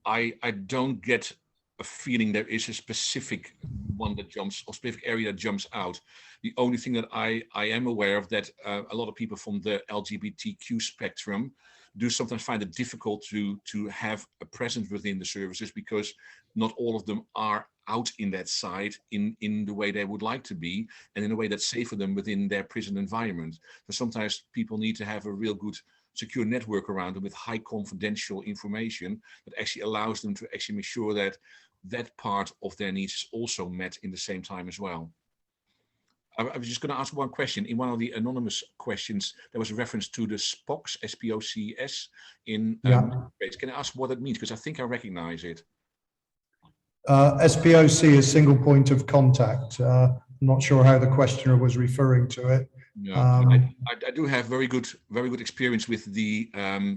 I don't get a feeling there is a specific one that jumps or specific area that jumps out. The only thing that I am aware of that a lot of people from the LGBTQ spectrum do sometimes find it difficult to have a presence within the services, because not all of them are out in that side in the way they would like to be, and in a way that's safe for them within their prison environment. So sometimes people need to have a real good secure network around them with high confidential information that actually allows them to actually make sure that that part of their needs is also met in the same time as well. I was just going to ask one question. In one of the anonymous questions, there was a reference to the SPOCS, S-P-O-C-S in Can I ask what it means? Because I think I recognize it. SPOC is single point of contact. I'm not sure how the questioner was referring to it. Yeah, I do have very good experience with the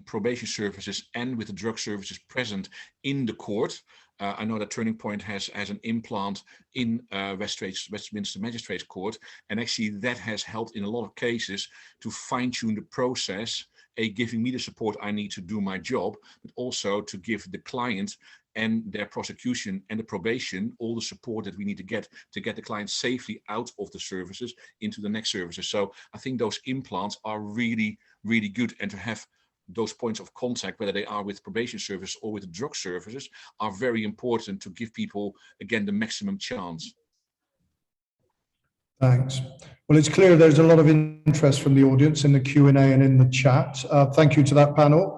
probation services and with the drug services present in the court. I know that Turning Point has an implant in Westminster Magistrates Court, and actually that has helped in a lot of cases to fine-tune the process, giving me the support I need to do my job, but also to give the client and their prosecution and the probation all the support that we need to get the client safely out of the services into the next services. So I think those implants are really, really good, and to have those points of contact, whether they are with probation service or with the drug services, are very important to give people, again, the maximum chance. Thanks. Well, it's clear there's a lot of interest from the audience in the Q&A and in the chat. Thank you to that panel.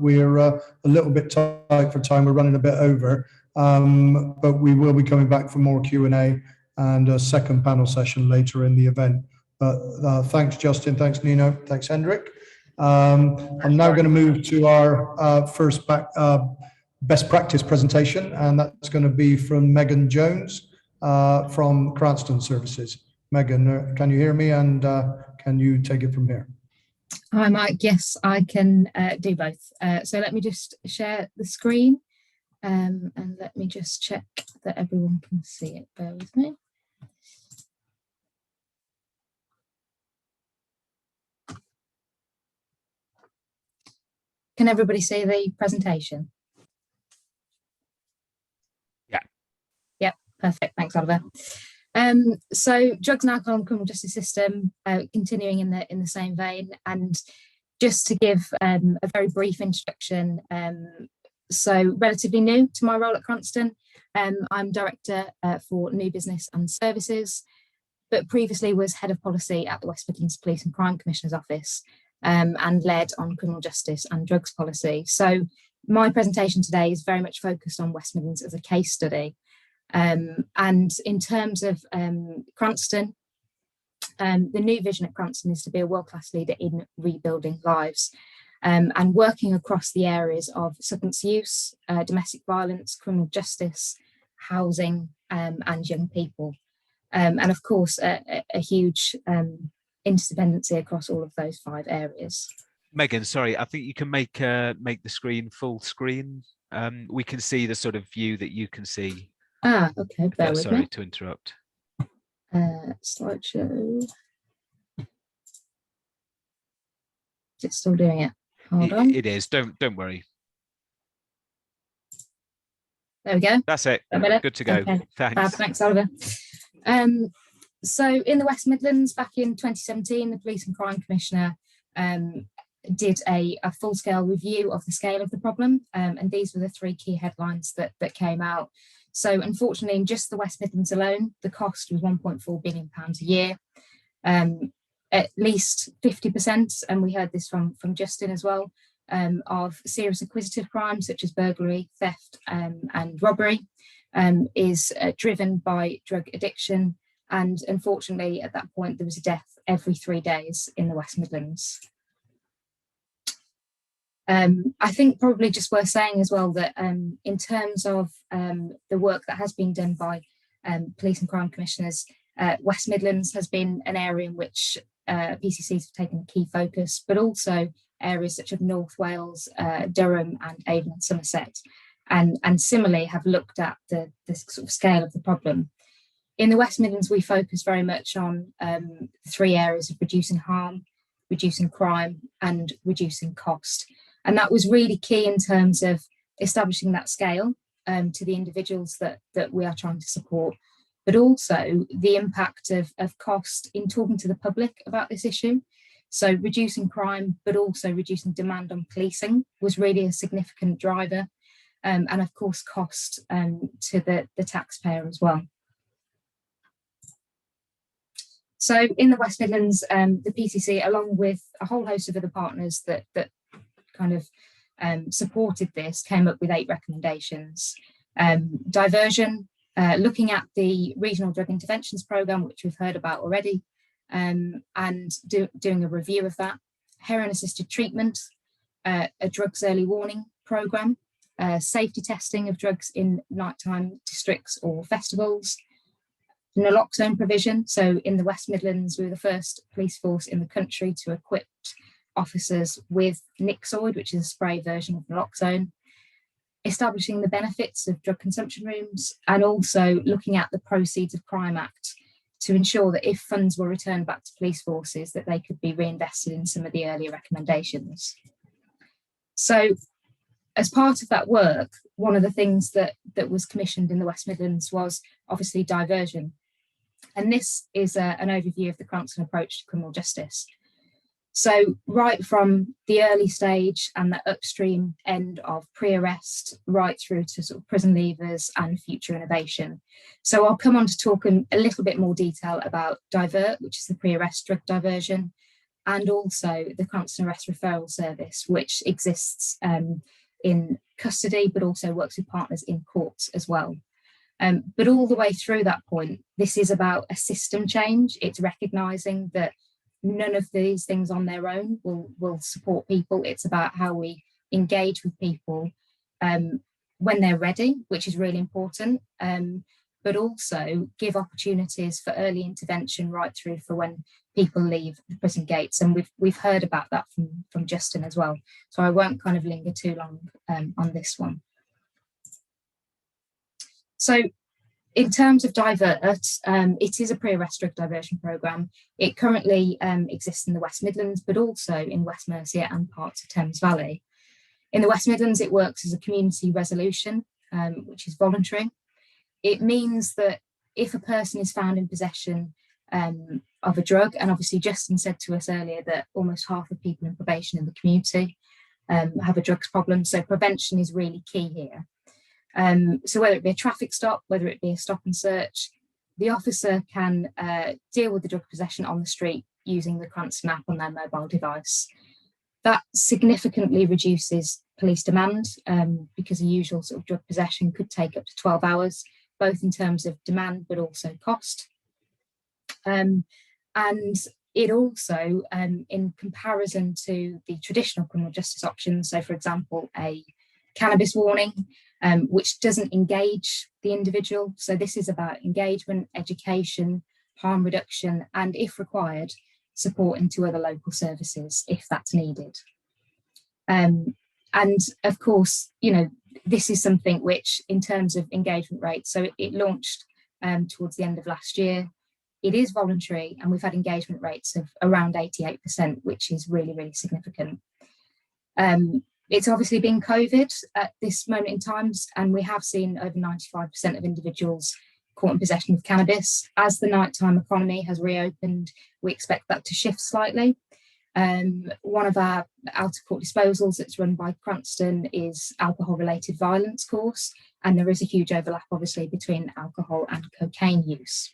We're a little bit tight for time. We're running a bit over, but we will be coming back for more Q&A and a second panel session later in the event. But thanks, Justin. Thanks, Nino. Thanks, Hendrik. I'm now going to move to our first best practice presentation, and that's going to be from Megan Jones from Cranston Services. Megan, can you hear me, and can you take it from here? Hi, Mike. Yes, I can do both. So let me just share the screen and let me just check that everyone can see it. Bear with me. Can everybody see the presentation? Yeah. Yep, perfect. Thanks, Oliver. So drugs and alcohol in the criminal justice system, continuing in the same vein, and just to give a very brief introduction. So relatively new to my role at Cranston. I'm Director for New Business and Services, but previously was Head of Policy at the West Midlands Police and Crime Commissioner's Office, and led on criminal justice and drugs policy. So my presentation today is very much focused on West Midlands as a case study. And in terms of Cranston, the new vision at Cranston is to be a world-class leader in rebuilding lives, and working across the areas of substance use, domestic violence, criminal justice, housing, and young people. And of course, a huge interdependency across all of those 5 areas. Megan, sorry, I think you can make the screen full screen. We can see the sort of view that you can see. Ah, okay, bear with me. Sorry to interrupt. Slideshow. Is it still doing it? Hold on. It is. Don't worry. There we go. That's it. Good to go. Okay. Thanks. Thanks, Oliver. So in the West Midlands, back in 2017, the Police and Crime Commissioner did a full-scale review of the scale of the problem, and these were the three key headlines that came out. So unfortunately, in just the West Midlands alone, the cost was £1.4 billion a year. At least 50%, and we heard this from Justin as well, of serious acquisitive crimes such as burglary, theft, and robbery is driven by drug addiction. And unfortunately, at that point, there was a death every 3 days in the West Midlands. I think probably just worth saying as well that in terms of the work that has been done by police and crime commissioners, West Midlands has been an area in which PCCs have taken a key focus, but also areas such as North Wales, Durham and Avon and Somerset, and similarly have looked at the sort of scale of the problem. In the West Midlands, we focus very much on the three areas of reducing harm, reducing crime and reducing cost. And that was really key in terms of establishing that scale to the individuals that we are trying to support, but also the impact of cost in talking to the public about this issue. So reducing crime, but also reducing demand on policing was really a significant driver. And of course, cost to the taxpayer as well. So in the West Midlands, the PCC, along with a whole host of other partners that kind of supported this, came up with 8 recommendations. Diversion, looking at the Regional Drug Interventions Programme, which we've heard about already, and doing a review of that. Heroin-assisted treatment, a drugs early warning programme, safety testing of drugs in nighttime districts or festivals, naloxone provision. So in the West Midlands, we were the first police force in the country to equip officers with Nixoid, which is a spray version of naloxone, establishing the benefits of drug consumption rooms, and also looking at the Proceeds of Crime Act to ensure that if funds were returned back to police forces, that they could be reinvested in some of the earlier recommendations. So as part of that work, one of the things that was commissioned in the West Midlands was obviously diversion. And this is an overview of the Cranston approach to criminal justice. So right from the early stage and the upstream end of pre-arrest right through to sort of prison leavers and future innovation. So I'll come on to talk in a little bit more detail about Divert, which is the pre-arrest drug diversion, and also the Cranston Arrest Referral Service, which exists in custody, but also works with partners in courts as well. But all the way through that point, this is about a system change. It's recognising that none of these things on their own will support people. It's about how we engage with people when they're ready, which is really important, but also give opportunities for early intervention right through for when people leave the prison gates. And we've heard about that from Justin as well. So I won't kind of linger too long on this one. So in terms of Divert, it is a pre-arrest drug diversion programme. It currently exists in the West Midlands, but also in West Mercia and parts of Thames Valley. In the West Midlands, it works as a community resolution, which is voluntary. It means that if a person is found in possession of a drug, and obviously Justin said to us earlier that almost half of people in probation in the community have a drugs problem, so prevention is really key here. So whether it be a traffic stop, whether it be a stop and search, the officer can deal with the drug possession on the street using the Cranston app on their mobile device. That significantly reduces police demand because the usual sort of drug possession could take up to 12 hours, both in terms of demand, but also cost. And it also, in comparison to the traditional criminal justice options, so for example, a cannabis warning, which doesn't engage the individual. So this is about engagement, education, harm reduction, and if required, support into other local services if that's needed. And of course, you know, this is something which in terms of engagement rates, so it launched towards the end of last year. It is voluntary and we've had engagement rates of around 88%, which is really, really significant. It's obviously been COVID at this moment in time, and we have seen over 95% of individuals caught in possession of cannabis. As the nighttime economy has reopened, we expect that to shift slightly. One of our out of court disposals that's run by Cranston is alcohol related violence course, and there is a huge overlap obviously between alcohol and cocaine use.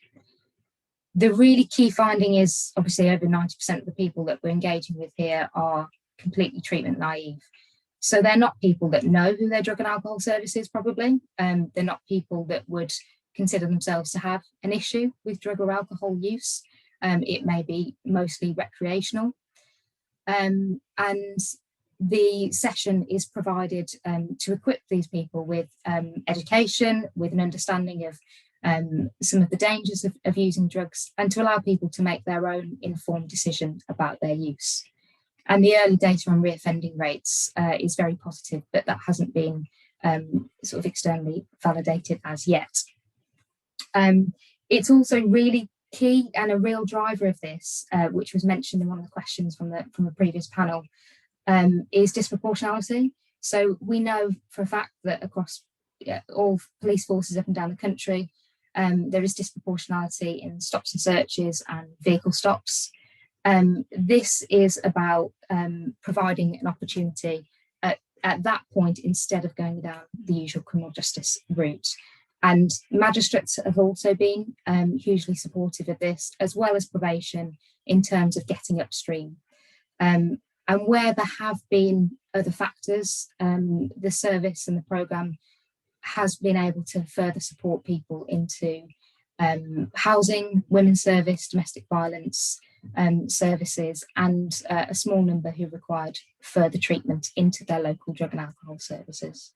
The really key finding is obviously over 90% of the people that we're engaging with here are completely treatment naive. So they're not people that know who their drug and alcohol service is probably. They're not people that would consider themselves to have an issue with drug or alcohol use. It may be mostly recreational. And the session is provided to equip these people with education, with an understanding of some of the dangers of using drugs, and to allow people to make their own informed decision about their use. And the early data on reoffending rates is very positive, but that hasn't been sort of externally validated as yet. It's also really key and a real driver of this, which was mentioned in one of the questions from the previous panel, is disproportionality. So we know for a fact that across all police forces up and down the country, there is disproportionality in stops and searches and vehicle stops. This is about providing an opportunity at that point instead of going down the usual criminal justice route. And magistrates have also been hugely supportive of this, as well as probation, in terms of getting upstream. And where there have been other factors, the service and the programme has been able to further support people into housing, women's service, domestic violence services, and a small number who required further treatment into their local drug and alcohol services.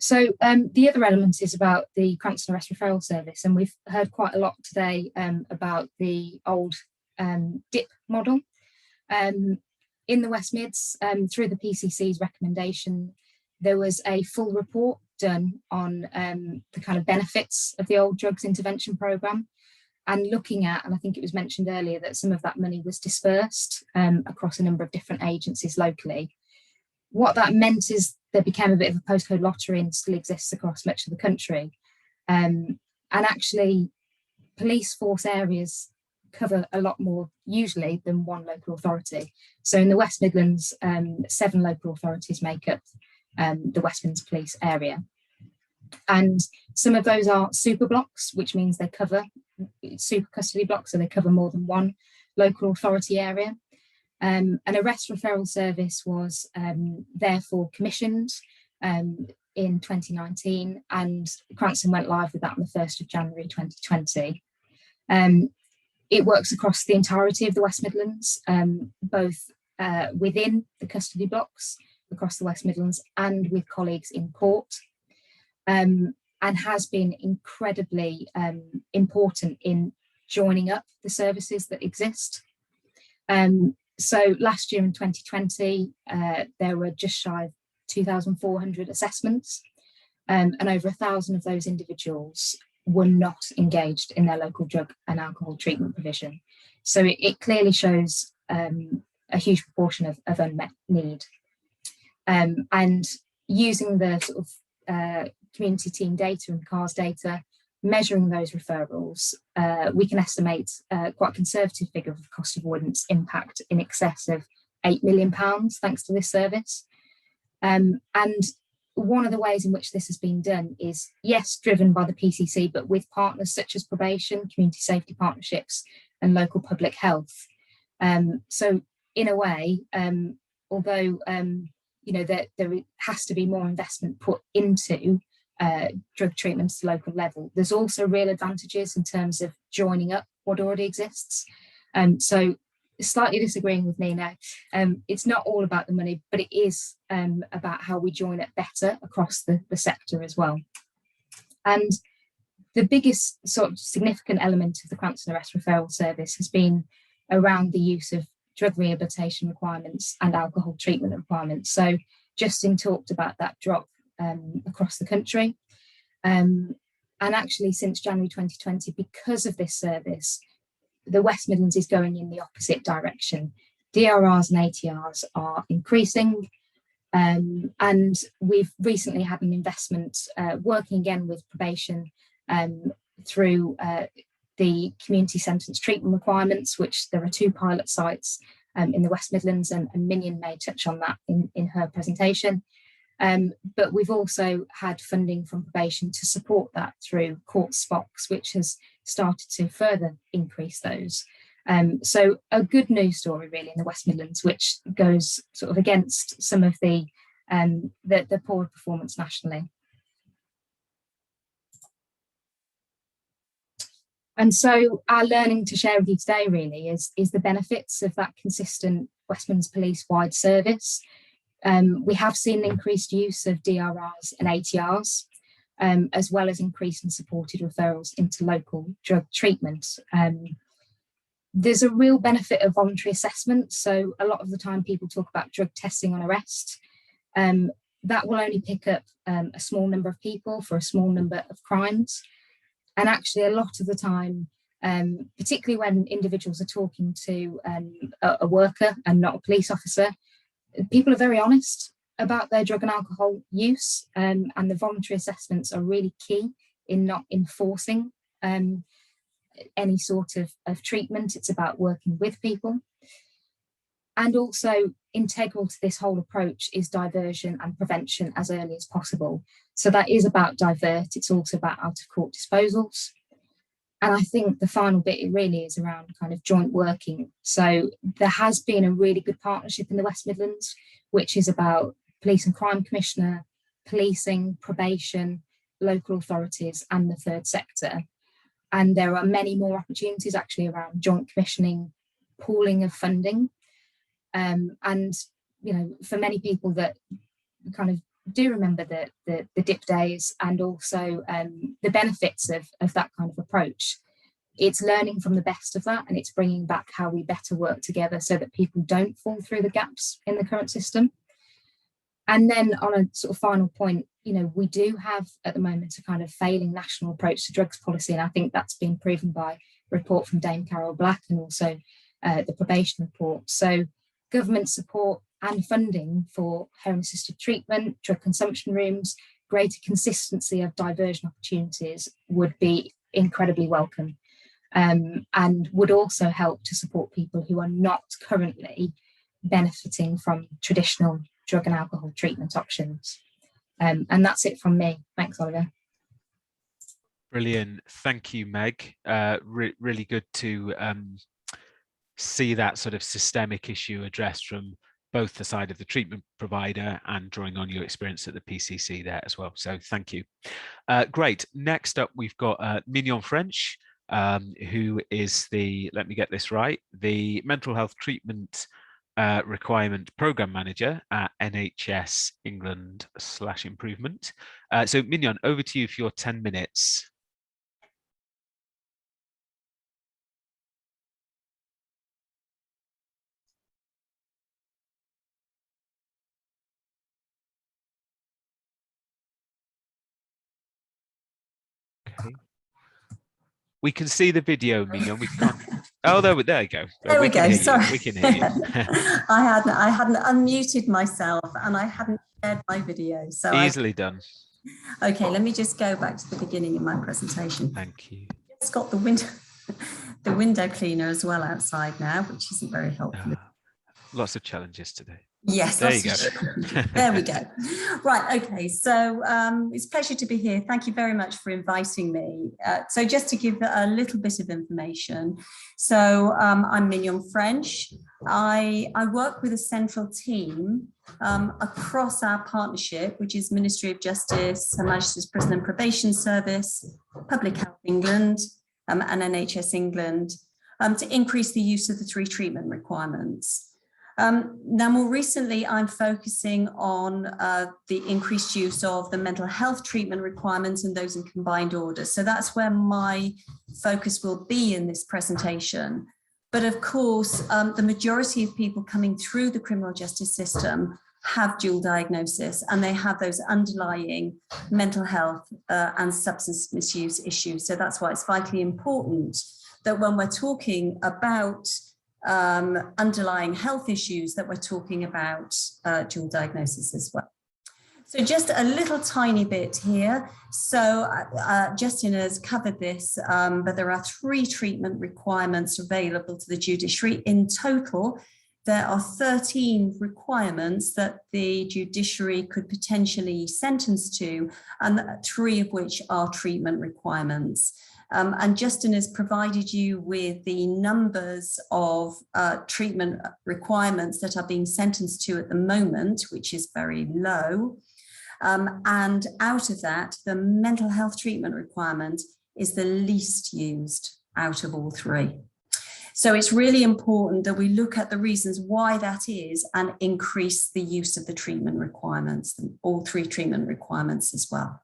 So the other element is about the Cranston Arrest Referral Service, and we've heard quite a lot today about the old DIP model. In the West Mids, through the PCC's recommendation, there was a full report done on the kind of benefits of the old drugs intervention programme, and looking at, and I think it was mentioned earlier, that some of that money was dispersed across a number of different agencies locally. What that meant is there became a bit of a postcode lottery, and still exists across much of the country. And actually, police force areas cover a lot more usually than one local authority. So in the West Midlands, 7 local authorities make up the West Midlands police area. And some of those are super blocks, which means they cover super custody blocks, so they cover more than one local authority area. An arrest referral service was therefore commissioned in 2019, and Cranston went live with that on the 1st of January 2020. It works across the entirety of the West Midlands, both within the custody blocks across the West Midlands and with colleagues in court, and has been incredibly important in joining up the services that exist. So last year in 2020, there were just shy of 2,400 assessments, and over 1,000 of those individuals were not engaged in their local drug and alcohol treatment provision. So it clearly shows a huge proportion of unmet need. And using the sort of community team data and CARS data, measuring those referrals, we can estimate quite a conservative figure of cost avoidance impact in excess of £8 million thanks to this service. And one of the ways in which this has been done is, yes, driven by the PCC, but with partners such as probation, community safety partnerships, and local public health. So in a way, although you know there has to be more investment put into drug treatment at the local level, there's also real advantages in terms of joining up what already exists. So slightly disagreeing with Nina, it's not all about the money, but it is about how we join it better across the sector as well. And the biggest sort of significant element of the Cranston Arrest Referral Service has been around the use of drug rehabilitation requirements and alcohol treatment requirements. So Justin talked about that drop across the country. And actually since January 2020, because of this service, the West Midlands is going in the opposite direction. DRRs and ATRs are increasing. And we've recently had an investment working again with probation through the community sentence treatment requirements, which there are 2 pilot sites in the West Midlands, and Minion may touch on that in her presentation. But we've also had funding from probation to support that through court spots, which has started to further increase those. So a good news story really in the West Midlands, which goes sort of against some of the poor performance nationally. And so our learning to share with you today really is the benefits of that consistent West Midlands Police-wide service. We have seen increased use of DRRs and ATRs, as well as increased and supported referrals into local drug treatment. There's a real benefit of voluntary assessment. So a lot of the time people talk about drug testing on arrest. That will only pick up a small number of people for a small number of crimes. And actually a lot of the time, particularly when individuals are talking to a worker and not a police officer, people are very honest about their drug and alcohol use, and the voluntary assessments are really key in not enforcing any sort of treatment. It's about working with people. And also integral to this whole approach is diversion and prevention as early as possible. So that is about divert, it's also about out of court disposals. And I think the final bit it really is around kind of joint working. So there has been a really good partnership in the West Midlands, which is about Police and Crime Commissioner, policing, probation, local authorities and the third sector. And there are many more opportunities actually around joint commissioning, pooling of funding. And, you know, for many people that kind of do remember the DIP days and also the benefits of that kind of approach, it's learning from the best of that and it's bringing back how we better work together so that people don't fall through the gaps in the current system. And then on a sort of final point, you know, we do have at the moment a kind of failing national approach to drugs policy, and I think that's been proven by a report from Dame Carol Black and also the probation report. So government support and funding for heroin-assisted treatment, drug consumption rooms, greater consistency of diversion opportunities would be incredibly welcome, and would also help to support people who are not currently benefiting from traditional drug and alcohol treatment options. And that's it from me. Thanks, Oliver. Brilliant. Thank you, Meg. Really good to see that sort of systemic issue addressed from both the side of the treatment provider and drawing on your experience at the PCC there as well. So thank you. Great. Next up, we've got Mignon French, who is the, let me get this right, the mental health treatment requirement program manager at NHS England /improvement. So Mignon, over to you for your 10 minutes. Okay. We can see the video, Mignon. We can't. Oh, there you go. There we go. Sorry, we can hear you. I hadn't unmuted myself, and I hadn't shared my video. So easily done. Okay, let me just go back to the beginning of my presentation. Thank you. It's got the window cleaner as well outside now, which isn't very helpful. Lots of challenges today. Yes, there you go. There we go. Right, okay, so it's a pleasure to be here. Thank you very much for inviting me. So just to give a little bit of information. So I'm Mignon French. I work with a central team across our partnership, which is Ministry of Justice, Her Majesty's Prison and Probation Service, Public Health England and NHS England, to increase the use of the 3 treatment requirements. Now, more recently, I'm focusing on the increased use of the mental health treatment requirements and those in combined order. So that's where my focus will be in this presentation. But of course, the majority of people coming through the criminal justice system have dual diagnosis, and they have those underlying mental health and substance misuse issues. So that's why it's vitally important that when we're talking about underlying health issues, that we're talking about dual diagnosis as well. So just a little tiny bit here. So Justin has covered this, but there are 3 treatment requirements available to the judiciary. In total, there are 13 requirements that the judiciary could potentially sentence to, and 3 of which are treatment requirements. And Justin has provided you with the numbers of treatment requirements that are being sentenced to at the moment, which is very low. And out of that, the mental health treatment requirement is the least used out of all 3. So it's really important that we look at the reasons why that is and increase the use of the treatment requirements, all 3 treatment requirements as well.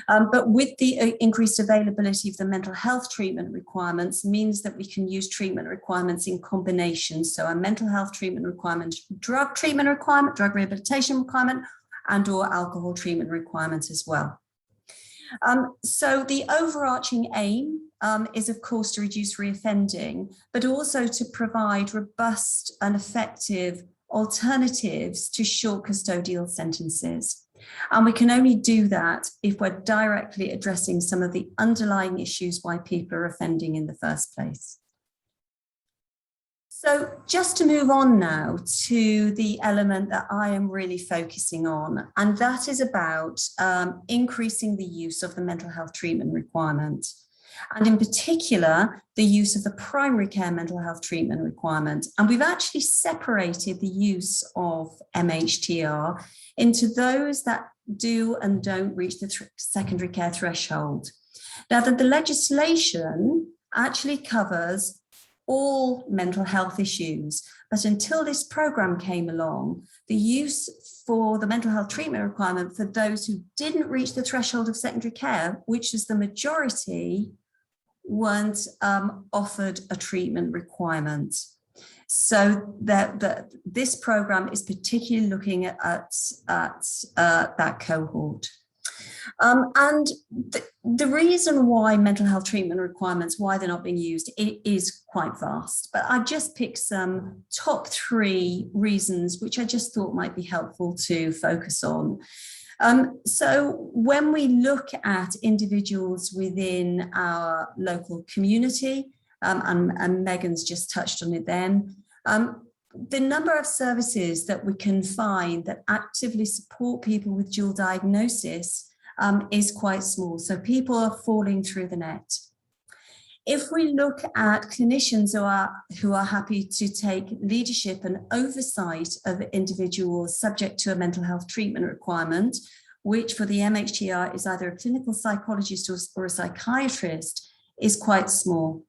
But with the increased availability of the mental health treatment requirements means that we can use treatment requirements in combination. So a mental health treatment requirement, drug treatment requirement, drug rehabilitation requirement, and or alcohol treatment requirements as well. So the overarching aim is, of course, to reduce reoffending, but also to provide robust and effective alternatives to short custodial sentences. And we can only do that if we're directly addressing some of the underlying issues why people are offending in the first place. So just to move on now to the element that I am really focusing on, and that is about increasing the use of the mental health treatment requirement, and in particular, the use of the primary care mental health treatment requirement. And we've actually separated the use of MHTR into those that do and don't reach the secondary care threshold. Now, the legislation actually covers all mental health issues, but until this program came along, the use for the mental health treatment requirement for those who didn't reach the threshold of secondary care, which is the majority, weren't offered a treatment requirement. So this program is particularly looking at that cohort. And the reason why mental health treatment requirements, why they're not being used, it is quite vast. But I've just picked some top 3 reasons which I just thought might be helpful to focus on. So when we look at individuals within our local community, and Megan's just touched on it then, the number of services that we can find that actively support people with dual diagnosis is quite small. So people are falling through the net. If we look at clinicians who are happy to take leadership and oversight of individuals subject to a mental health treatment requirement, which for the MHTR is either a clinical psychologist or a psychiatrist, is quite small.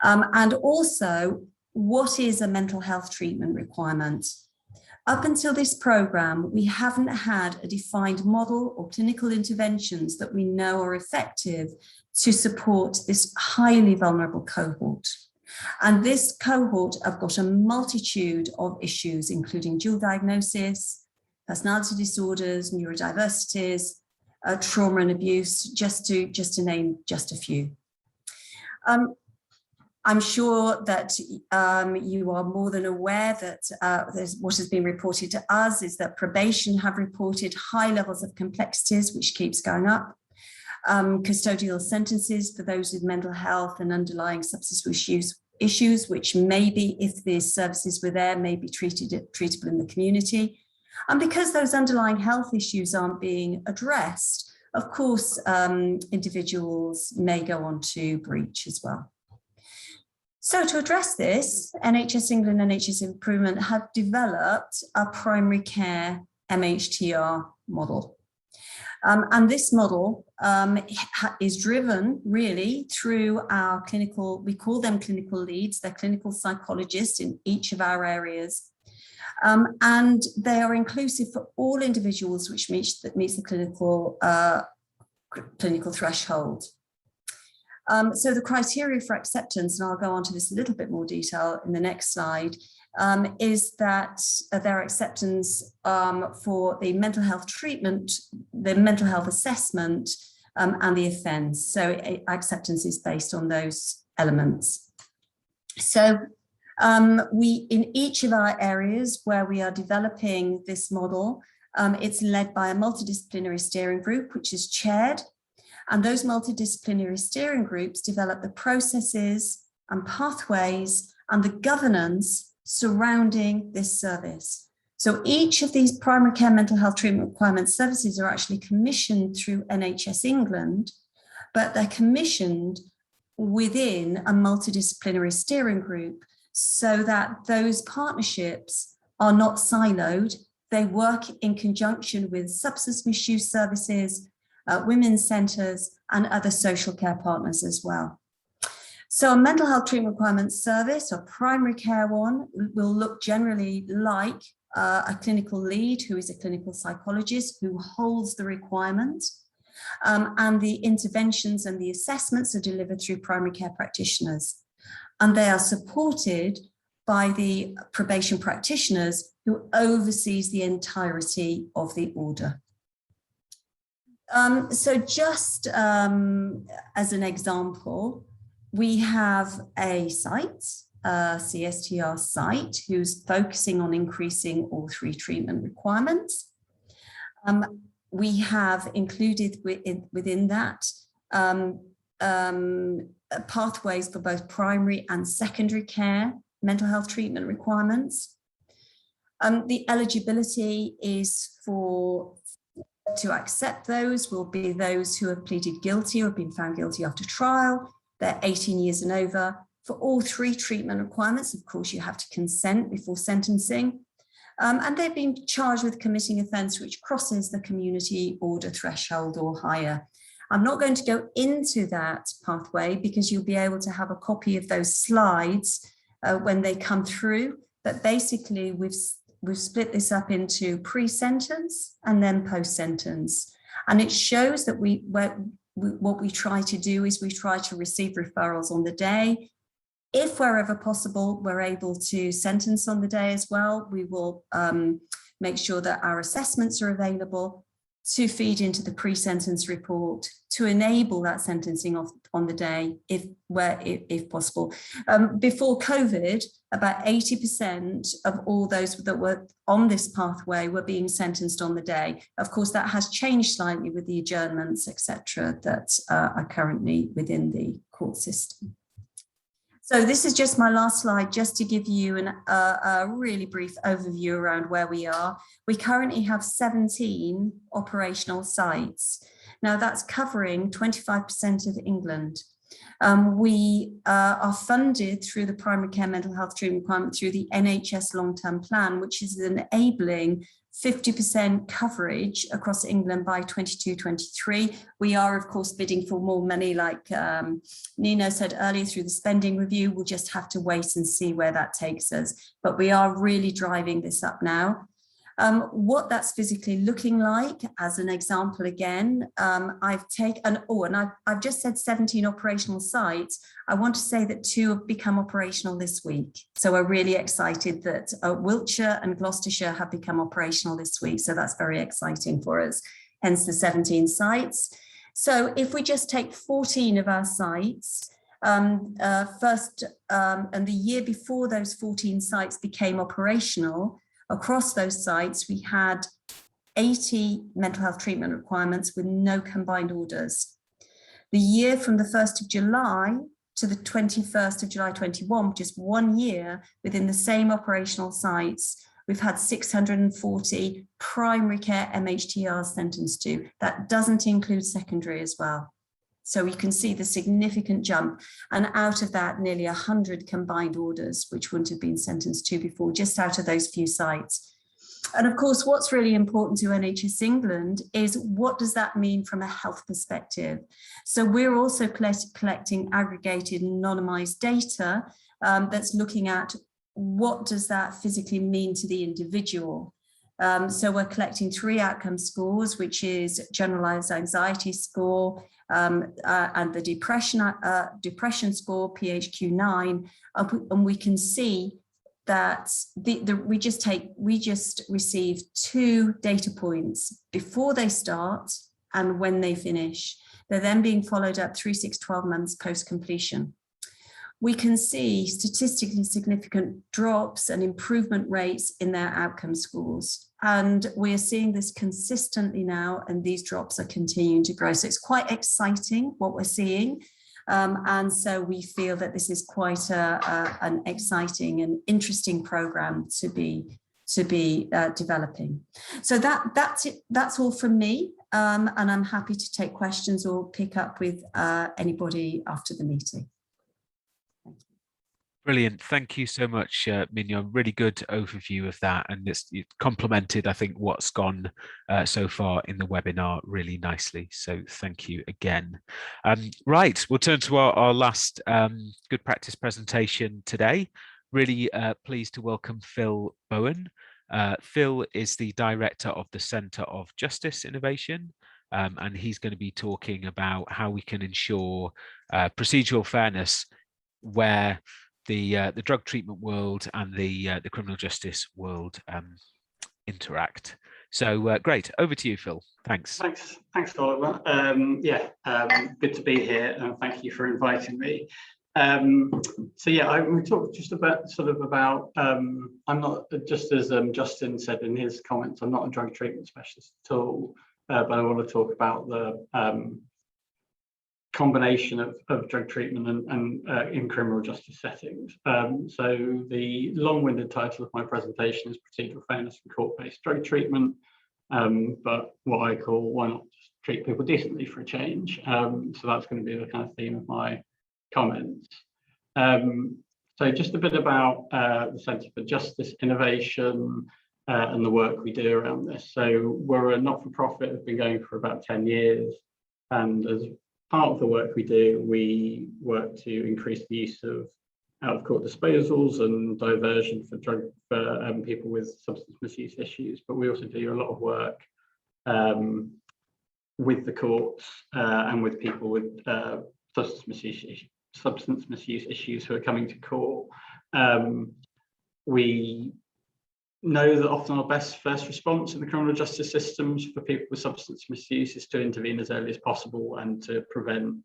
And also, what is a mental health treatment requirement? Up until this program, we haven't had a defined model or clinical interventions that we know are effective to support this highly vulnerable cohort. And this cohort have got a multitude of issues, including dual diagnosis, personality disorders, neurodiversities, trauma and abuse, just to name just a few. I'm sure that you are more than aware that what has been reported to us is that probation have reported high levels of complexities, which keeps going up. Custodial sentences for those with mental health and underlying substance issues, which maybe, if the services were there, may be treatable in the community. And because those underlying health issues aren't being addressed, of course, individuals may go on to breach as well. So to address this, NHS England and NHS Improvement have developed a primary care MHTR model. And this model is driven really through our clinical, we call them clinical leads, they're clinical psychologists in each of our areas. And they are inclusive for all individuals which meets the clinical threshold. So the criteria for acceptance, and I'll go on to this a little bit more detail in the next slide, is that their acceptance for the mental health treatment, the mental health assessment, and the offence. So acceptance is based on those elements. So we, in each of our areas where we are developing this model, It's led by a multidisciplinary steering group, which is chaired. And those multidisciplinary steering groups develop the processes and pathways and the governance surrounding this service. So each of these primary care mental health treatment requirement services are actually commissioned through NHS England, but they're commissioned within a multidisciplinary steering group so that those partnerships are not siloed. They work in conjunction with substance misuse services, women's centres and other social care partners as well. So a mental health treatment requirement service or primary care one will look generally like a clinical lead who is a clinical psychologist who holds the requirements, and the interventions and the assessments are delivered through primary care practitioners, and they are supported by the probation practitioners who oversees the entirety of the order. So just as an example, we have a site, CSTR site, who's focusing on increasing all 3 treatment requirements. We have included within that pathways for both primary and secondary care mental health treatment requirements. The eligibility is to accept those will be those who have pleaded guilty or have been found guilty after trial. They're 18 years and over. For all 3 treatment requirements, of course, you have to consent before sentencing. And they've been charged with committing offence which crosses the community order threshold or higher. I'm not going to go into that pathway because you'll be able to have a copy of those slides when they come through. But basically, we've split this up into pre-sentence and then post-sentence. And it shows that what we try to do is we try to receive referrals on the day. If wherever possible, we're able to sentence on the day as well. We will make sure that our assessments are available to feed into the pre-sentence report to enable that sentencing on the day if possible. Before COVID, about 80% of all those that were on this pathway were being sentenced on the day. Of course, that has changed slightly with the adjournments, etc., that are currently within the court system. So this is just my last slide, just to give you a really brief overview around where we are. We currently have 17 operational sites. Now that's covering 25% of England. We are funded through the primary care mental health treatment requirement through the NHS long-term plan, which is enabling 50% coverage across England by 22-23. We are, of course, bidding for more money, like Nino said earlier, through the spending review. We'll just have to wait and see where that takes us. But we are really driving this up now. What that's physically looking like, as an example again, I've just said 17 operational sites. I want to say that 2 have become operational this week. So we're really excited that Wiltshire and Gloucestershire have become operational this week. So that's very exciting for us, hence the 17 sites. So if we just take 14 of our sites, and the year before those 14 sites became operational, across those sites, we had 80 mental health treatment requirements with no combined orders. The year from the 1st of July to the 21st of July 21, which is 1 year within the same operational sites, we've had 640 primary care MHTRs sentenced to. That doesn't include secondary as well. So you can see the significant jump, and out of that, nearly 100 combined orders, which wouldn't have been sentenced to before, just out of those few sites. And of course, what's really important to NHS England is what does that mean from a health perspective? So we're also collecting aggregated and anonymized data that's looking at what does that physically mean to the individual. So we're collecting 3 outcome scores, which is generalized anxiety score, and the depression score, PHQ-9, and we can see that we just received 2 data points before they start and when they finish. They're then being followed up 3, 6, 12 months post completion. we can see statistically significant drops and improvement rates in their outcome scores. And we're seeing this consistently now, and these drops are continuing to grow. So it's quite exciting what we're seeing. And so we feel that this is quite an exciting and interesting program to be developing. So that's it. That's all from me. And I'm happy to take questions or pick up with anybody after the meeting. Brilliant. Thank you so much, Mignon. Really good overview of that. And it's complemented, I think, what's gone so far in the webinar really nicely. So thank you again. Right, we'll turn to our last good practice presentation today. Really pleased to welcome Phil Bowen. Phil is the director of the Centre of Justice Innovation. And he's going to be talking about how we can ensure procedural fairness where the drug treatment world and the criminal justice world interact. So great, over to you, Phil. Thanks. Thanks, Oliver. Good to be here, and thank you for inviting me. So yeah, we talked just about I'm not, just as Justin said in his comments, I'm not a drug treatment specialist at all, but I want to talk about the combination of drug treatment and in criminal justice settings. So the long-winded title of my presentation is Procedural Fairness in Court-Based Drug Treatment, but what I call, why not just treat people decently for a change? So that's going to be the kind of theme of my comments. So just a bit about the Centre for Justice Innovation and the work we do around this. So we're a not-for-profit, have been going for about 10 years, and as part of the work we do, we work to increase the use of out-of-court disposals and diversion for people with substance misuse issues. But we also do a lot of work with the courts and with people with substance misuse issues who are coming to court. We know that often our best first response in the criminal justice systems for people with substance misuse is to intervene as early as possible and to prevent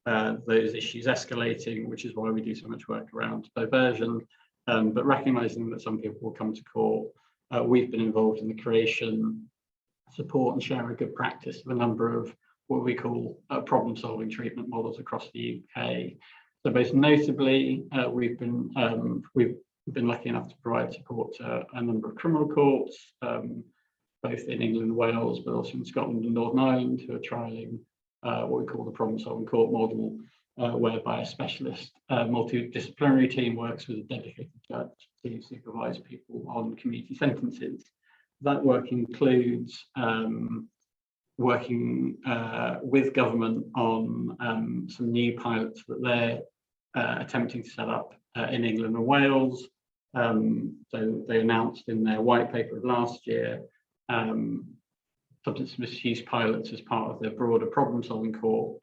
those issues escalating, which is why we do so much work around diversion. But recognising that some people will come to court, we've been involved in the creation, support and sharing good practice of a number of what we call problem-solving treatment models across the UK. So most notably, we've been lucky enough to provide support to a number of criminal courts, both in England and Wales, but also in Scotland and Northern Ireland, who are trialling what we call the problem-solving court model, whereby a specialist multidisciplinary team works with a dedicated judge to supervise people on community sentences. That work includes working with government on some new pilots that they're attempting to set up in England and Wales. So they announced in their white paper of last year substance misuse pilots as part of their broader problem-solving court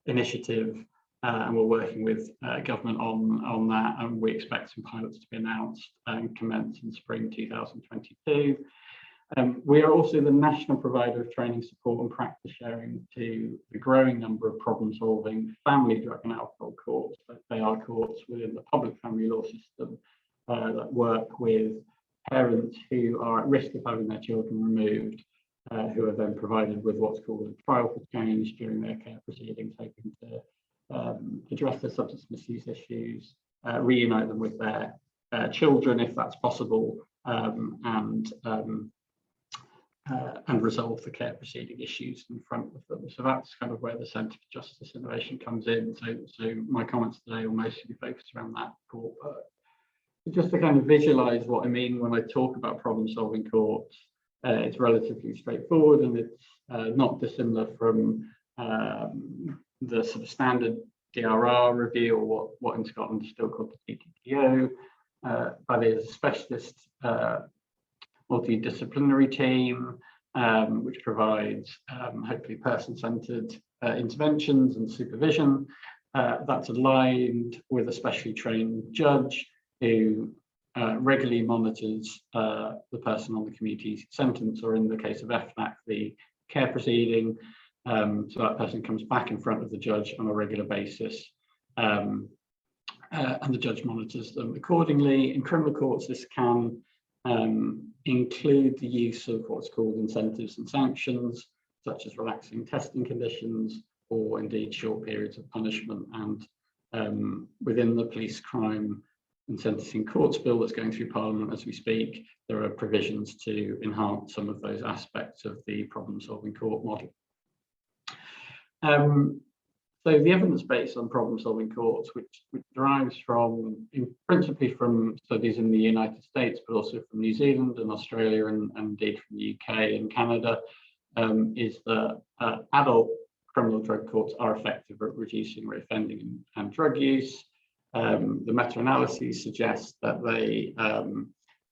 initiative, and we're working with government on that, and we expect some pilots to be announced and commence in spring 2022. We are also the national provider of training, support and practice sharing to the growing number of problem-solving family drug and alcohol courts. They are courts within the public family law system that work with parents who are at risk of having their children removed, who are then provided with what's called a trial for change during their care proceedings, hoping to address their substance misuse issues, reunite them with their children if that's possible, and resolve the care proceeding issues in front of them. So that's kind of where the Centre for Justice Innovation comes in. So my comments today will mostly be focused around that court work. Just to kind of visualize what I mean when I talk about problem-solving courts, it's relatively straightforward, and it's not dissimilar from the sort of standard DRR review, or what in Scotland is still called the TTTO. That is a specialist multidisciplinary team, which provides hopefully person-centered interventions and supervision. That's aligned with a specially trained judge who regularly monitors the person on the community sentence, or in the case of FNAC, the care proceeding. So that person comes back in front of the judge on a regular basis and the judge monitors them accordingly. In criminal courts, this can include the use of what's called incentives and sanctions, such as relaxing testing conditions, or indeed short periods of punishment. And within the police crime and sentencing courts bill that's going through Parliament as we speak, there are provisions to enhance some of those aspects of the problem-solving court model. So the evidence base on problem-solving courts, which derives principally from studies in the United States, but also from New Zealand and Australia, and indeed from the UK and Canada, is that adult criminal drug courts are effective at reducing reoffending and drug use. The meta-analyses suggest that they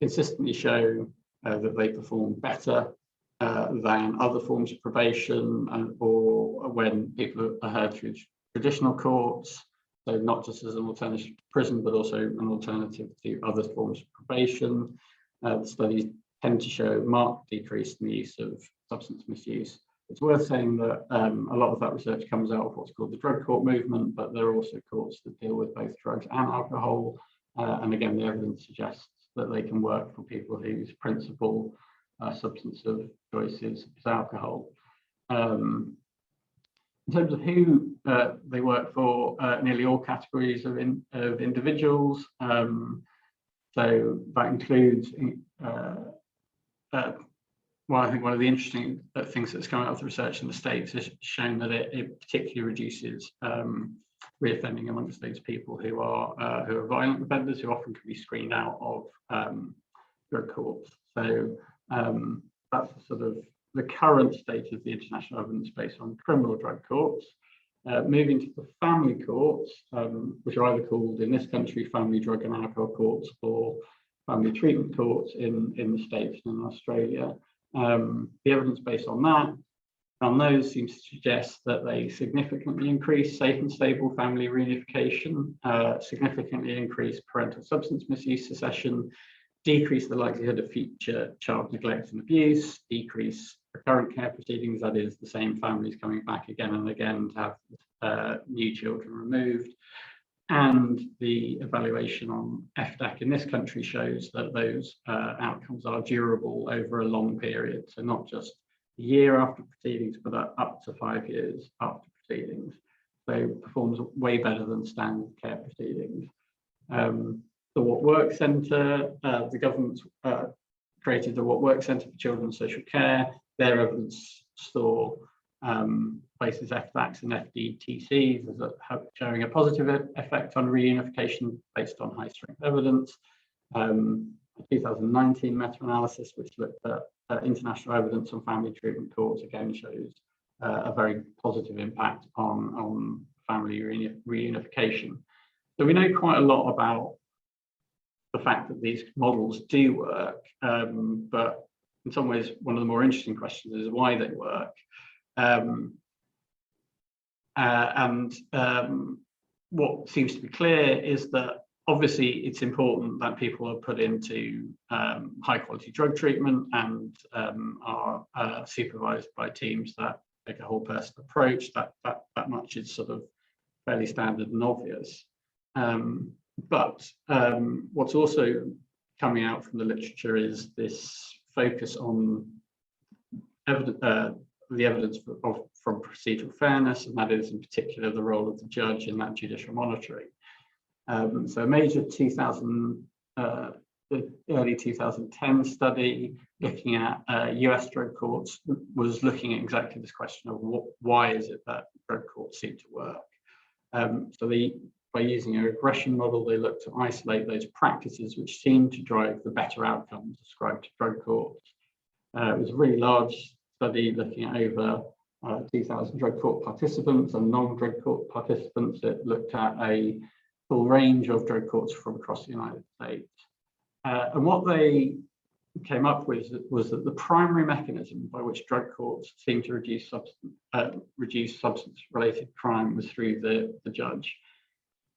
consistently show that they perform better than other forms of probation, or when people are heard through traditional courts, so not just as an alternative to prison, but also an alternative to other forms of probation. The studies tend to show marked decrease in the use of substance misuse. It's worth saying that a lot of that research comes out of what's called the drug court movement, but there are also courts that deal with both drugs and alcohol. And again, the evidence suggests that they can work for people whose principal substance of choice is alcohol. In terms of who they work for, nearly all categories of individuals. So that includes, well, I think one of the interesting things that's come out of the research in the States has shown that it particularly reduces reoffending amongst those people who are violent offenders, who often can be screened out of drug courts. So that's sort of the current state of the international evidence base on criminal drug courts. Moving to the family courts, which are either called in this country family drug and alcohol courts or family treatment courts in the States and in Australia. The evidence base on those seems to suggest that they significantly increase safe and stable family reunification, significantly increase parental substance misuse cessation, decrease the likelihood of future child neglect and abuse, decrease recurrent care proceedings, that is, the same families coming back again and again to have new children removed. And the evaluation on FDAC in this country shows that those outcomes are durable over a long period. So not just a year after proceedings, but up to 5 years after proceedings. So performs way better than standard care proceedings. The What Works Centre, the government's created the What Works Centre for Children's Social Care. Their evidence store places FDACs and FDTCs as showing a positive effect on reunification based on high strength evidence. A 2019 meta-analysis which looked at international evidence on family treatment courts again shows a very positive impact on family reunification. So we know quite a lot about the fact that these models do work, but in some ways one of the more interesting questions is why they work. What seems to be clear is that obviously it's important that people are put into high quality drug treatment and are supervised by teams that take a whole person approach. That much is sort of fairly standard and obvious. But what's also coming out from the literature is this focus on the evidence from procedural fairness, and that is in particular the role of the judge in that judicial monitoring. So a major early 2010 study looking at US drug courts was looking at exactly this question of why is it that drug courts seem to work. So by using a regression model, they looked to isolate those practices which seem to drive the better outcomes ascribed to drug courts. It was a really large study looking at over 2,000 drug court participants and non-drug court participants. It looked at a full range of drug courts from across the United States. And what they came up with was that the primary mechanism by which drug courts seem to reduce substance-related crime was through the judge.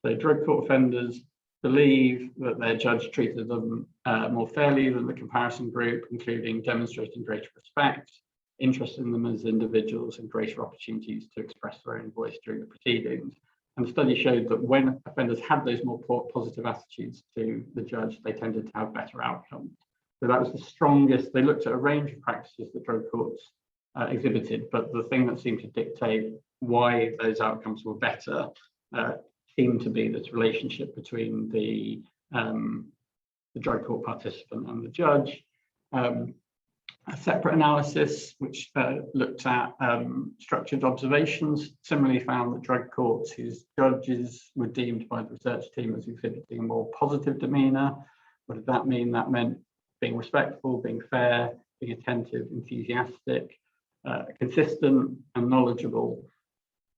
So drug court offenders believe that their judge treated them more fairly than the comparison group, including demonstrating greater respect, interest in them as individuals, and greater opportunities to express their own voice during the proceedings. And the study showed that when offenders had those more positive attitudes to the judge, they tended to have better outcomes. So that was the strongest. They looked at a range of practices that drug courts exhibited, but the thing that seemed to dictate why those outcomes were better seemed to be this relationship between the drug court participant and the judge. A separate analysis which looked at structured observations similarly found that drug courts whose judges were deemed by the research team as exhibiting a more positive demeanour. What did that mean? That meant being respectful, being fair, being attentive, enthusiastic, consistent and knowledgeable.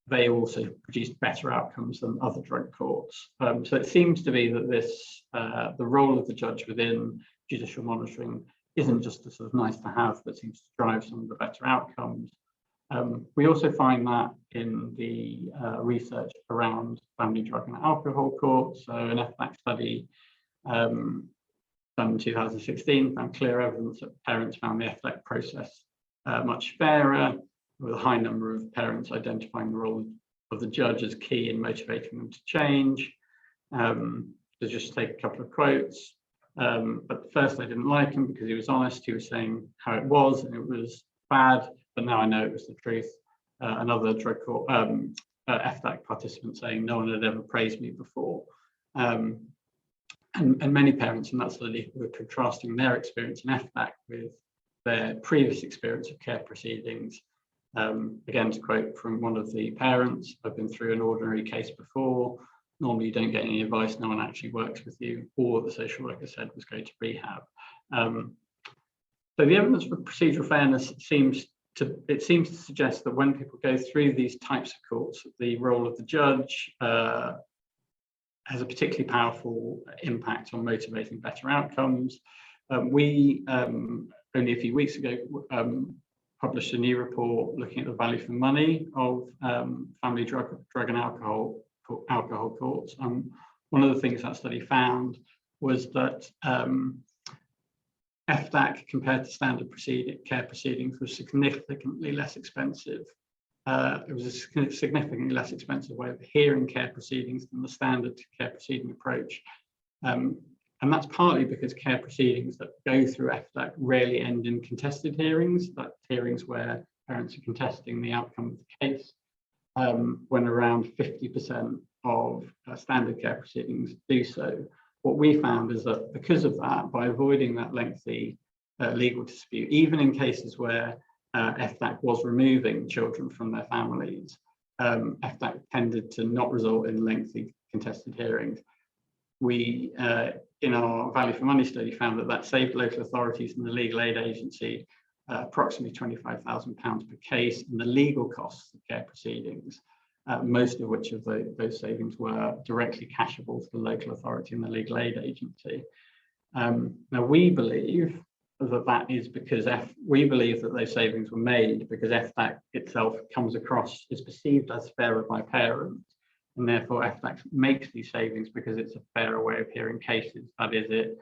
They also produced better outcomes than other drug courts. So it seems to be that this, the role of the judge within judicial monitoring isn't just a sort of nice to have, but seems to drive some of the better outcomes. We also find that in the research around family drug and alcohol courts. So an FBAC study done in 2016 found clear evidence that parents found the FBAC process much fairer, with a high number of parents identifying the role of the judge as key in motivating them to change. So just take a couple of quotes. But first I didn't like him because he was honest. He was saying how it was and it was bad, but now I know it was the truth. Another drug court FDAC participant saying no one had ever praised me before. And many parents in that study were contrasting their experience in FDAC with their previous experience of care proceedings. Again, to quote from one of the parents, I've been through an ordinary case before. Normally you don't get any advice, no one actually works with you, or the social worker said was going to rehab. So the evidence for procedural fairness seems to suggest that when people go through these types of courts, the role of the judge has a particularly powerful impact on motivating better outcomes. We only a few weeks ago published a new report looking at the value for money of family drug and alcohol courts. One of the things that study found was that FDAC compared to standard care proceedings was significantly less expensive. It was a significantly less expensive way of hearing care proceedings than the standard care proceeding approach. And that's partly because care proceedings that go through FDAC rarely end in contested hearings. That's hearings where parents are contesting the outcome of the case, when around 50% of standard care proceedings do so. What we found is that because of that, by avoiding that lengthy legal dispute, even in cases where FDAC was removing children from their families, FDAC tended to not result in lengthy contested hearings. We, in our value for money study, found that saved local authorities and the legal aid agency approximately £25,000 per case in the legal costs of care proceedings, most of which of those savings were directly cashable to the local authority and the legal aid agency. Now we believe that is because we believe that those savings were made because FDAC itself comes across, is perceived as fairer by parents, and therefore FDAC makes these savings because it's a fairer way of hearing cases. That is,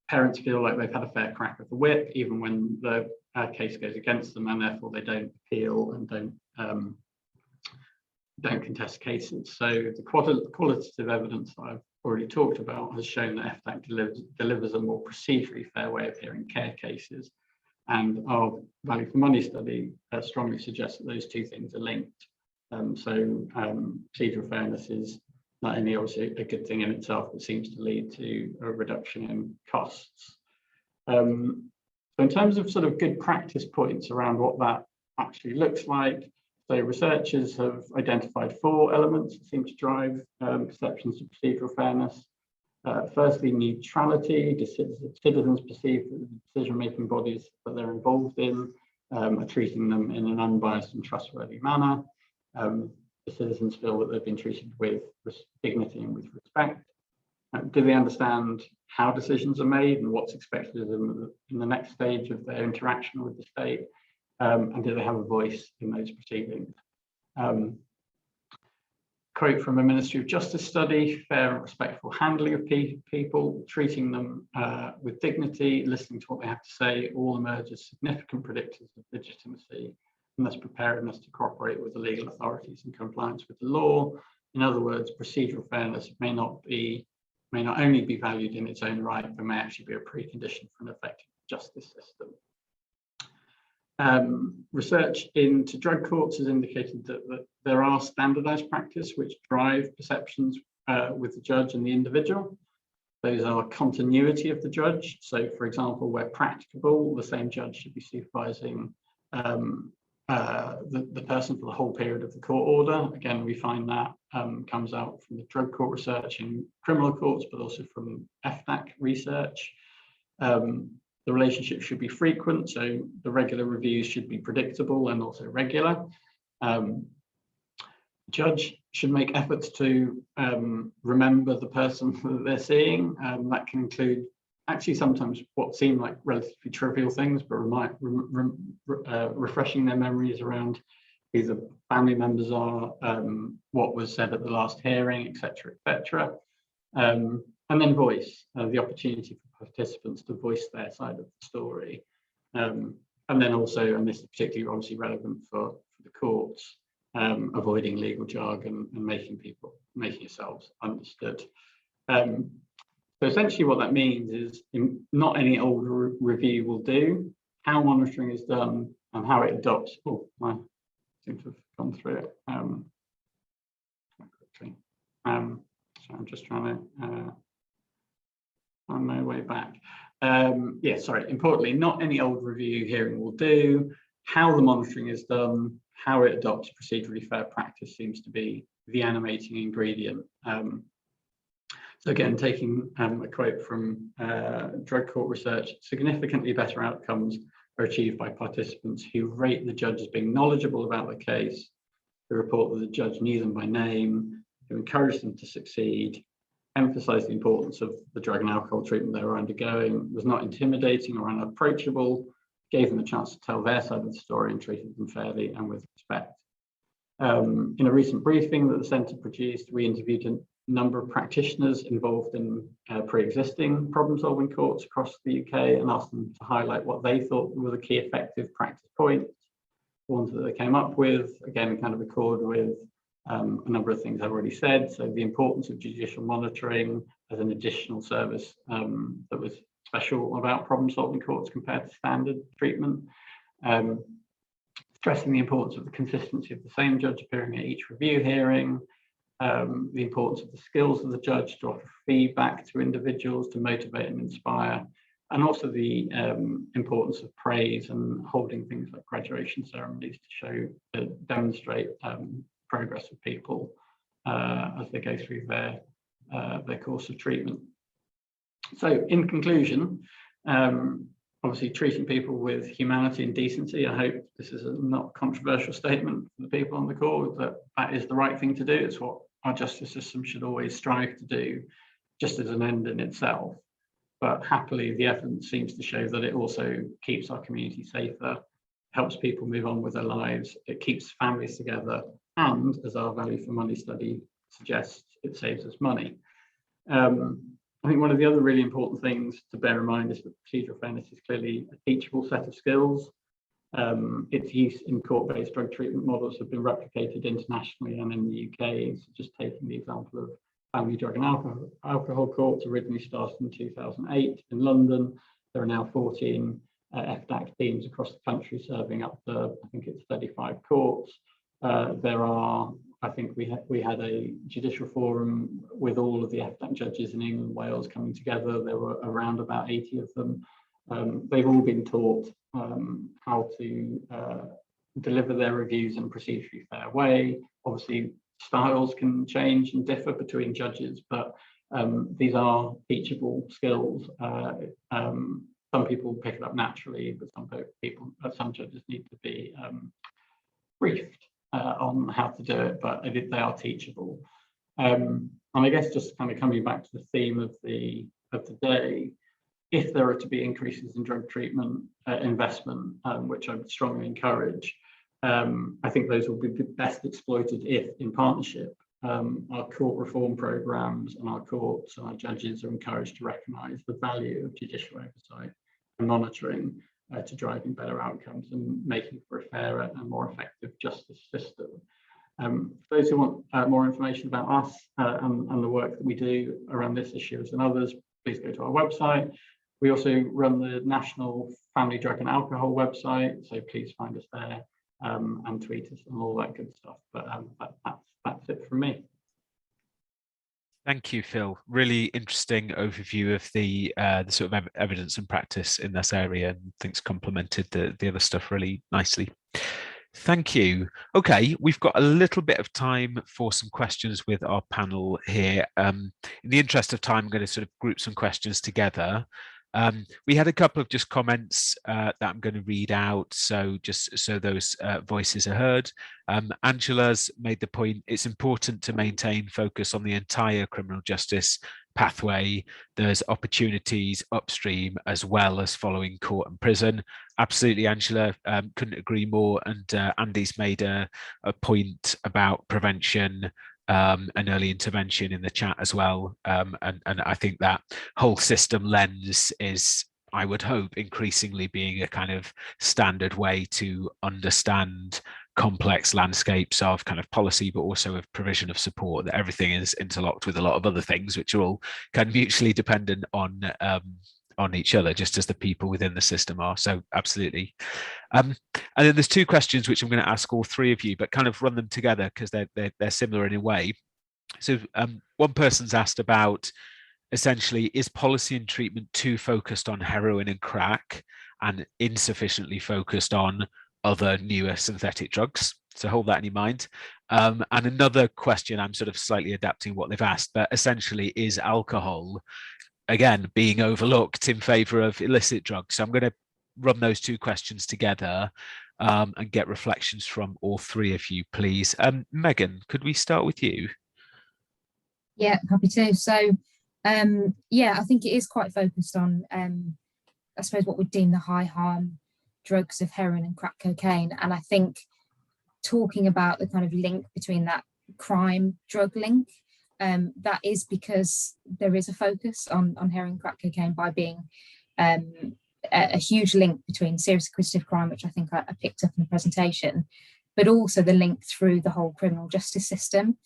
parents feel like they've had a fair crack of the whip, even when the case goes against them, and therefore they don't appeal and don't contest cases. So the qualitative evidence that I've already talked about has shown that FDAC delivers a more procedurally fair way of hearing care cases. And our value for money study strongly suggests that those two things are linked. Procedural fairness is not only obviously a good thing in itself, but seems to lead to a reduction in costs. So in terms of sort of good practice points around what that actually looks like, so researchers have identified 4 elements that seem to drive perceptions of procedural fairness. Firstly, neutrality. Citizens perceive that the decision-making bodies that they're involved in are treating them in an unbiased and trustworthy manner. The citizens feel that they've been treated with dignity and with respect. Do they understand how decisions are made and what's expected of them in the next stage of their interaction with the state? And do they have a voice in those proceedings? Quote from a Ministry of Justice study: fair and respectful handling of people, treating them with dignity, listening to what they have to say, all emerge as significant predictors of legitimacy. and thus preparedness to cooperate with the legal authorities in compliance with the law. In other words, procedural fairness may not only be valued in its own right, but may actually be a precondition for an effective justice system. Research into drug courts has indicated that there are standardized practice which drive perceptions with the judge and the individual. Those are continuity of the judge. So, for example, where practicable, the same judge should be supervising the person for the whole period of the court order. Again, we find that comes out from the drug court research in criminal courts, but also from FDAC research. The relationship should be frequent, so the regular reviews should be predictable and also regular. Judge should make efforts to remember the person that they're seeing. That can include actually sometimes what seem like relatively trivial things, but refreshing their memories around who the family members are, what was said at the last hearing, etc., etc. And then voice, the opportunity for participants to voice their side of the story. And then also, and this is particularly obviously relevant for the courts, avoiding legal jargon and making yourselves understood. So essentially what that means is not any old review will do, how monitoring is done and how it adopts. Oh, I seem to have gone through it quickly. So I'm just trying to find my way back. Yeah, sorry, importantly, not any old review hearing will do, how the monitoring is done, how it adopts procedurally fair practice seems to be the animating ingredient. So again, taking a quote from drug court research, significantly better outcomes are achieved by participants who rate the judge as being knowledgeable about the case, who report that the judge knew them by name, who encouraged them to succeed, emphasised the importance of the drug and alcohol treatment they were undergoing, was not intimidating or unapproachable, gave them a chance to tell their side of the story and treated them fairly and with respect. In a recent briefing that the Centre produced, we interviewed a number of practitioners involved in pre-existing problem-solving courts across the UK and asked them to highlight what they thought were the key effective practice points. Ones that they came up with, again, kind of accord with a number of things I've already said. So the importance of judicial monitoring as an additional service that was special about problem-solving courts compared to standard treatment. Stressing the importance of the consistency of the same judge appearing at each review hearing, the importance of the skills of the judge to offer feedback to individuals to motivate and inspire, and also the importance of praise and holding things like graduation ceremonies to demonstrate progress of people as they go through their course of treatment. So in conclusion, obviously treating people with humanity and decency. I hope this is a not controversial statement for the people on the call, that is the right thing to do. It's what our justice system should always strive to do, just as an end in itself. But happily, the evidence seems to show that it also keeps our community safer, helps people move on with their lives, it keeps families together, and as our value for money study suggests, it saves us money. I think one of the other really important things to bear in mind is that procedural fairness is clearly a teachable set of skills. Its use in court-based drug treatment models have been replicated internationally and in the UK. So just taking the example of family drug and alcohol courts, originally started in 2008 in London. There are now 14 FDAC teams across the country serving up to, I think it's 35 courts. There are, I think we had a judicial forum with all of the FDAC judges in England and Wales coming together. There were around about 80 of them. They've all been taught how to deliver their reviews in a procedurally fair way. Obviously, styles can change and differ between judges, but these are teachable skills. Some people pick it up naturally, but some judges need to be briefed on how to do it, but they are teachable. And I guess just kind of coming back to the theme of the day, if there are to be increases in drug treatment investment, which I would strongly encourage, I think those will be best exploited if, in partnership, our court reform programs and our courts and our judges are encouraged to recognise the value of judicial oversight and monitoring, to driving better outcomes and making for a fairer and more effective justice system. For those who want more information about us and the work that we do around this issue and others, please go to our website. We also run the National Family Drug and Alcohol website, so please find us there and tweet us and all that good stuff. But that's it from me. Thank you, Phil. Really interesting overview of the sort of evidence and practice in this area, and things complemented the other stuff really nicely. Thank you. Okay, we've got a little bit of time for some questions with our panel here. In the interest of time, I'm going to sort of group some questions together. We had a couple of just comments that I'm going to read out, so just so those voices are heard. Angela's made the point, it's important to maintain focus on the entire criminal justice pathway. There's opportunities upstream as well as following court and prison. Absolutely, Angela, couldn't agree more. And Andy's made a point about prevention and early intervention in the chat as well. And I think that whole system lens is, I would hope, increasingly being a kind of standard way to understand complex landscapes of kind of policy, but also of provision of support, that everything is interlocked with a lot of other things, which are all kind of mutually dependent on each other, just as the people within the system are. So absolutely. And then there's two questions which I'm going to ask all three of you, but kind of run them together because they're similar in a way. So one person's asked about, essentially, is policy and treatment too focused on heroin and crack and insufficiently focused on other newer synthetic drugs? So hold that in your mind. And another question, I'm sort of slightly adapting what they've asked, but essentially, is alcohol, again, being overlooked in favor of illicit drugs? So I'm going to run those two questions together and get reflections from all three of you, please. Megan, could we start with you? Yeah, happy to. So, yeah, I think it is quite focused on, I suppose, what we deem the high harm drugs of heroin and crack cocaine. And I think talking about the kind of link between that crime drug link, that is because there is a focus on heroin and crack cocaine by being a huge link between serious acquisitive crime, which I think I picked up in the presentation, but also the link through the whole criminal justice system.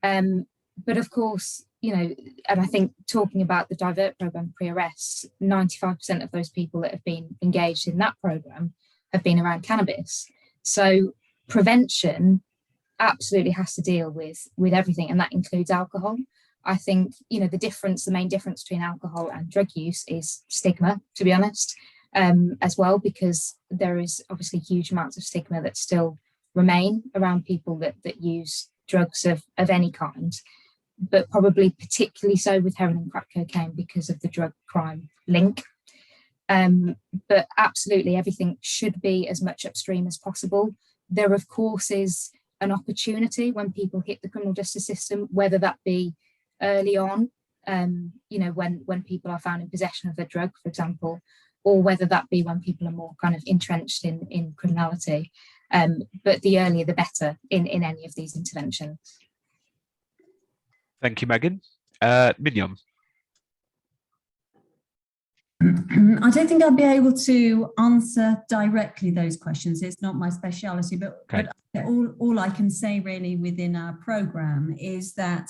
But of course, you know, and I think talking about the Divert program pre-arrest, 95% of those people that have been engaged in that program have been around cannabis. So prevention absolutely has to deal with everything, and that includes alcohol. I think, you know, the main difference between alcohol and drug use is stigma, to be honest, as well, because there is obviously huge amounts of stigma that still remain around people that use drugs of any kind, but probably particularly so with heroin and crack cocaine because of the drug crime link. But absolutely everything should be as much upstream as possible. There, of course, is an opportunity when people hit the criminal justice system, whether that be early on, you know, when people are found in possession of a drug, for example, or whether that be when people are more kind of entrenched in criminality. But the earlier the better in any of these interventions. Thank you, Megan. Mignon. I don't think I'll be able to answer directly those questions. It's not my speciality, but, Okay. but all I can say really within our program is that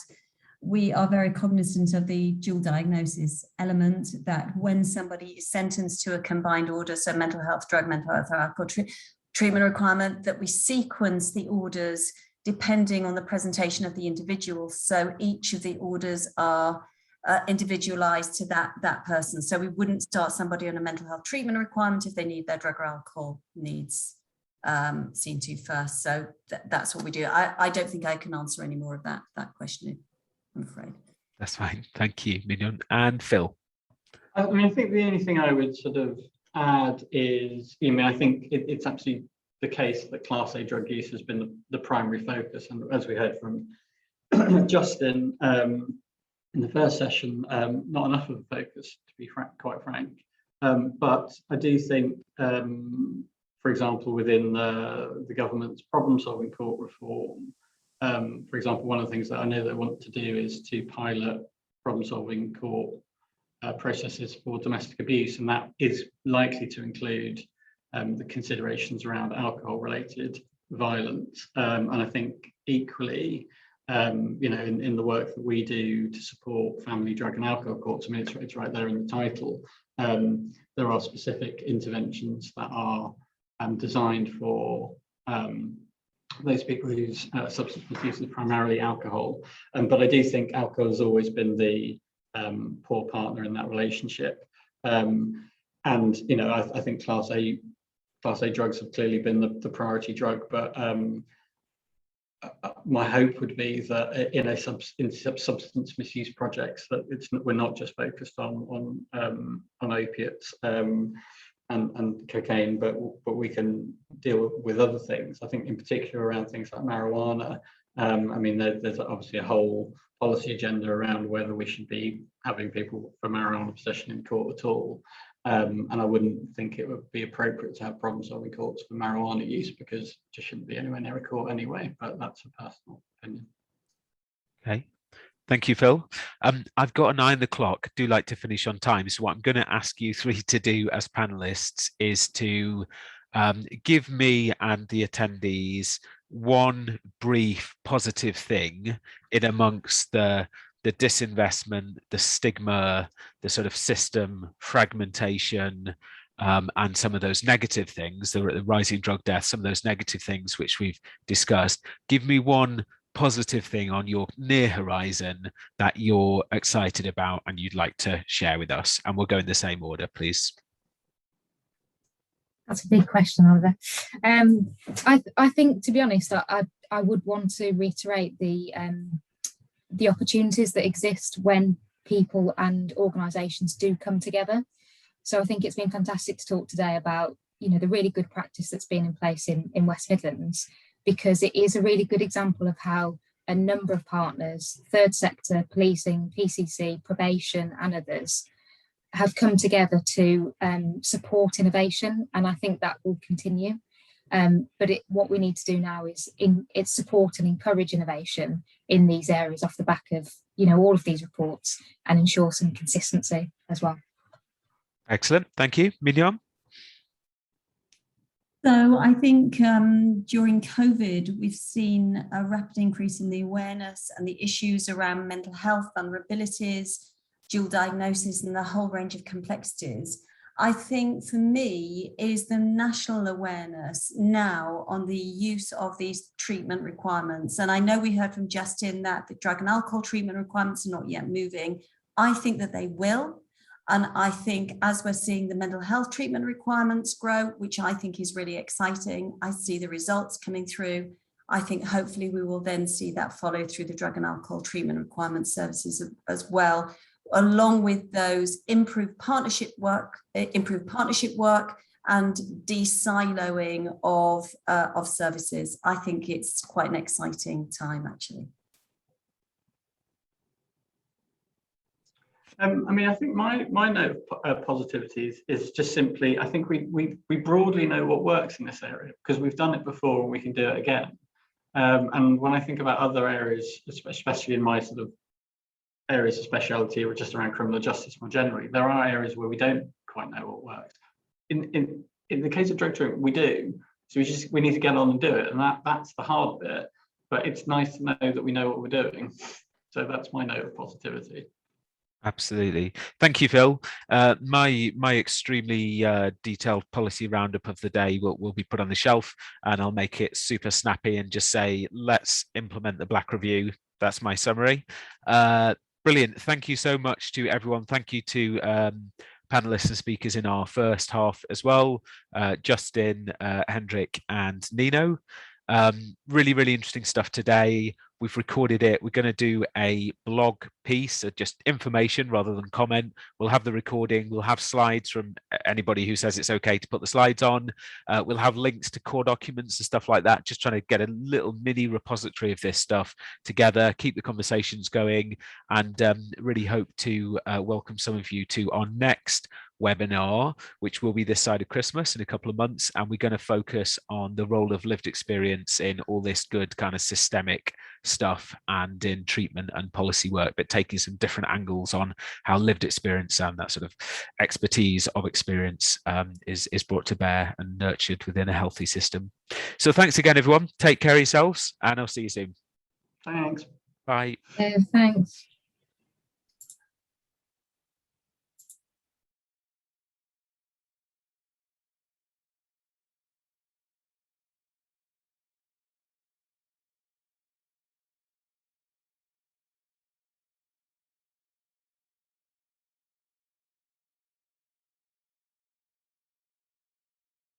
we are very cognizant of the dual diagnosis element, that when somebody is sentenced to a combined order, so mental health, drug, mental health, or alcohol treatment requirement, that we sequence the orders depending on the presentation of the individual. So each of the orders are individualized to that person. So we wouldn't start somebody on a mental health treatment requirement if they need their drug or alcohol needs seen to first. So that's what we do. I don't think I can answer any more of that question, I'm afraid. That's fine. Thank you, Mignon. And Phil. I mean, I think the only thing I would sort of add is, I mean, I think it's absolutely the case that Class A drug use has been the primary focus. And as we heard from Justin in the first session, not enough of a focus, to be quite frank. But I do think, for example, within the government's problem-solving court reform, for example, one of the things that I know they want to do is to pilot problem-solving court processes for domestic abuse, and that is likely to include the considerations around alcohol-related violence. And I think equally, in the work that we do to support family drug and alcohol courts, I mean, it's right there in the title. There are specific interventions that are designed for those people whose substance misuse is primarily alcohol. But I do think alcohol has always been the poor partner in that relationship. And I think Class A drugs have clearly been the priority drug, but my hope would be that in substance misuse projects that we're not just focused on opiates and cocaine, but we can deal with other things. I think in particular around things like marijuana. I mean, there's obviously a whole policy agenda around whether we should be having people for marijuana possession in court at all. And I wouldn't think it would be appropriate to have problem-solving courts for marijuana use, because it just shouldn't be anywhere near a court anyway, but that's a personal opinion. Okay, thank you, Phil. I've got an eye on the clock. I do like to finish on time. So what I'm going to ask you three to do as panelists is to give me and the attendees one brief positive thing in amongst the disinvestment, the stigma, the sort of system fragmentation, and some of those negative things, the rising drug deaths, some of those negative things which we've discussed. Give me one positive thing on your near horizon that you're excited about and you'd like to share with us. And we'll go in the same order, please. That's a big question, Oliver. I think, to be honest, I would want to reiterate the opportunities that exist when people and organisations do come together. So I think it's been fantastic to talk today about, the really good practice that's been in place in West Midlands, because it is a really good example of how a number of partners, third sector, policing, PCC, probation and others, have come together to support innovation, and I think that will continue. But what we need to do now is support and encourage innovation in these areas off the back of all of these reports, and ensure some consistency as well. Excellent, thank you. Mignon? So I think during COVID, we've seen a rapid increase in the awareness and the issues around mental health vulnerabilities, dual diagnosis, and the whole range of complexities. I think for me is the national awareness now on the use of these treatment requirements. And I know we heard from Justin that the drug and alcohol treatment requirements are not yet moving. I think that they will. And I think as we're seeing the mental health treatment requirements grow, which I think is really exciting, I see the results coming through. I think hopefully we will then see that follow through the drug and alcohol treatment requirement services as well, along with those improved partnership work and de-siloing of services. I think it's quite an exciting time, actually. I mean, I think my note of positivity is just simply, I think we broadly know what works in this area because we've done it before and we can do it again. And when I think about other areas, especially in my sort of areas of speciality or just around criminal justice more generally, there are areas where we don't quite know what works. In the case of drug treatment, we do. So we need to get on and do it, and that's the hard bit. But it's nice to know that we know what we're doing. So that's my note of positivity. Absolutely. Thank you, Phil. My extremely detailed policy roundup of the day will be put on the shelf, and I'll make it super snappy and just say, let's implement the Black Review. That's my summary. Brilliant. Thank you so much to everyone. Thank you to panelists and speakers in our first half as well, Justin, Hendrik and Nino. Really, really interesting stuff today. We've recorded it. We're going to do a blog piece, just information rather than comment. We'll have the recording. We'll have slides from anybody who says it's okay to put the slides on. We'll have links to core documents and stuff like that. Just trying to get a little mini repository of this stuff together, keep the conversations going, and really hope to welcome some of you to our next webinar, which will be this side of Christmas in a couple of months. And we're going to focus on the role of lived experience in all this good kind of systemic stuff and in treatment and policy work, but taking some different angles on how lived experience and that sort of expertise of experience is brought to bear and nurtured within a healthy system. So thanks again, everyone. Take care of yourselves, and I'll see you soon. Thanks. Bye. Thanks.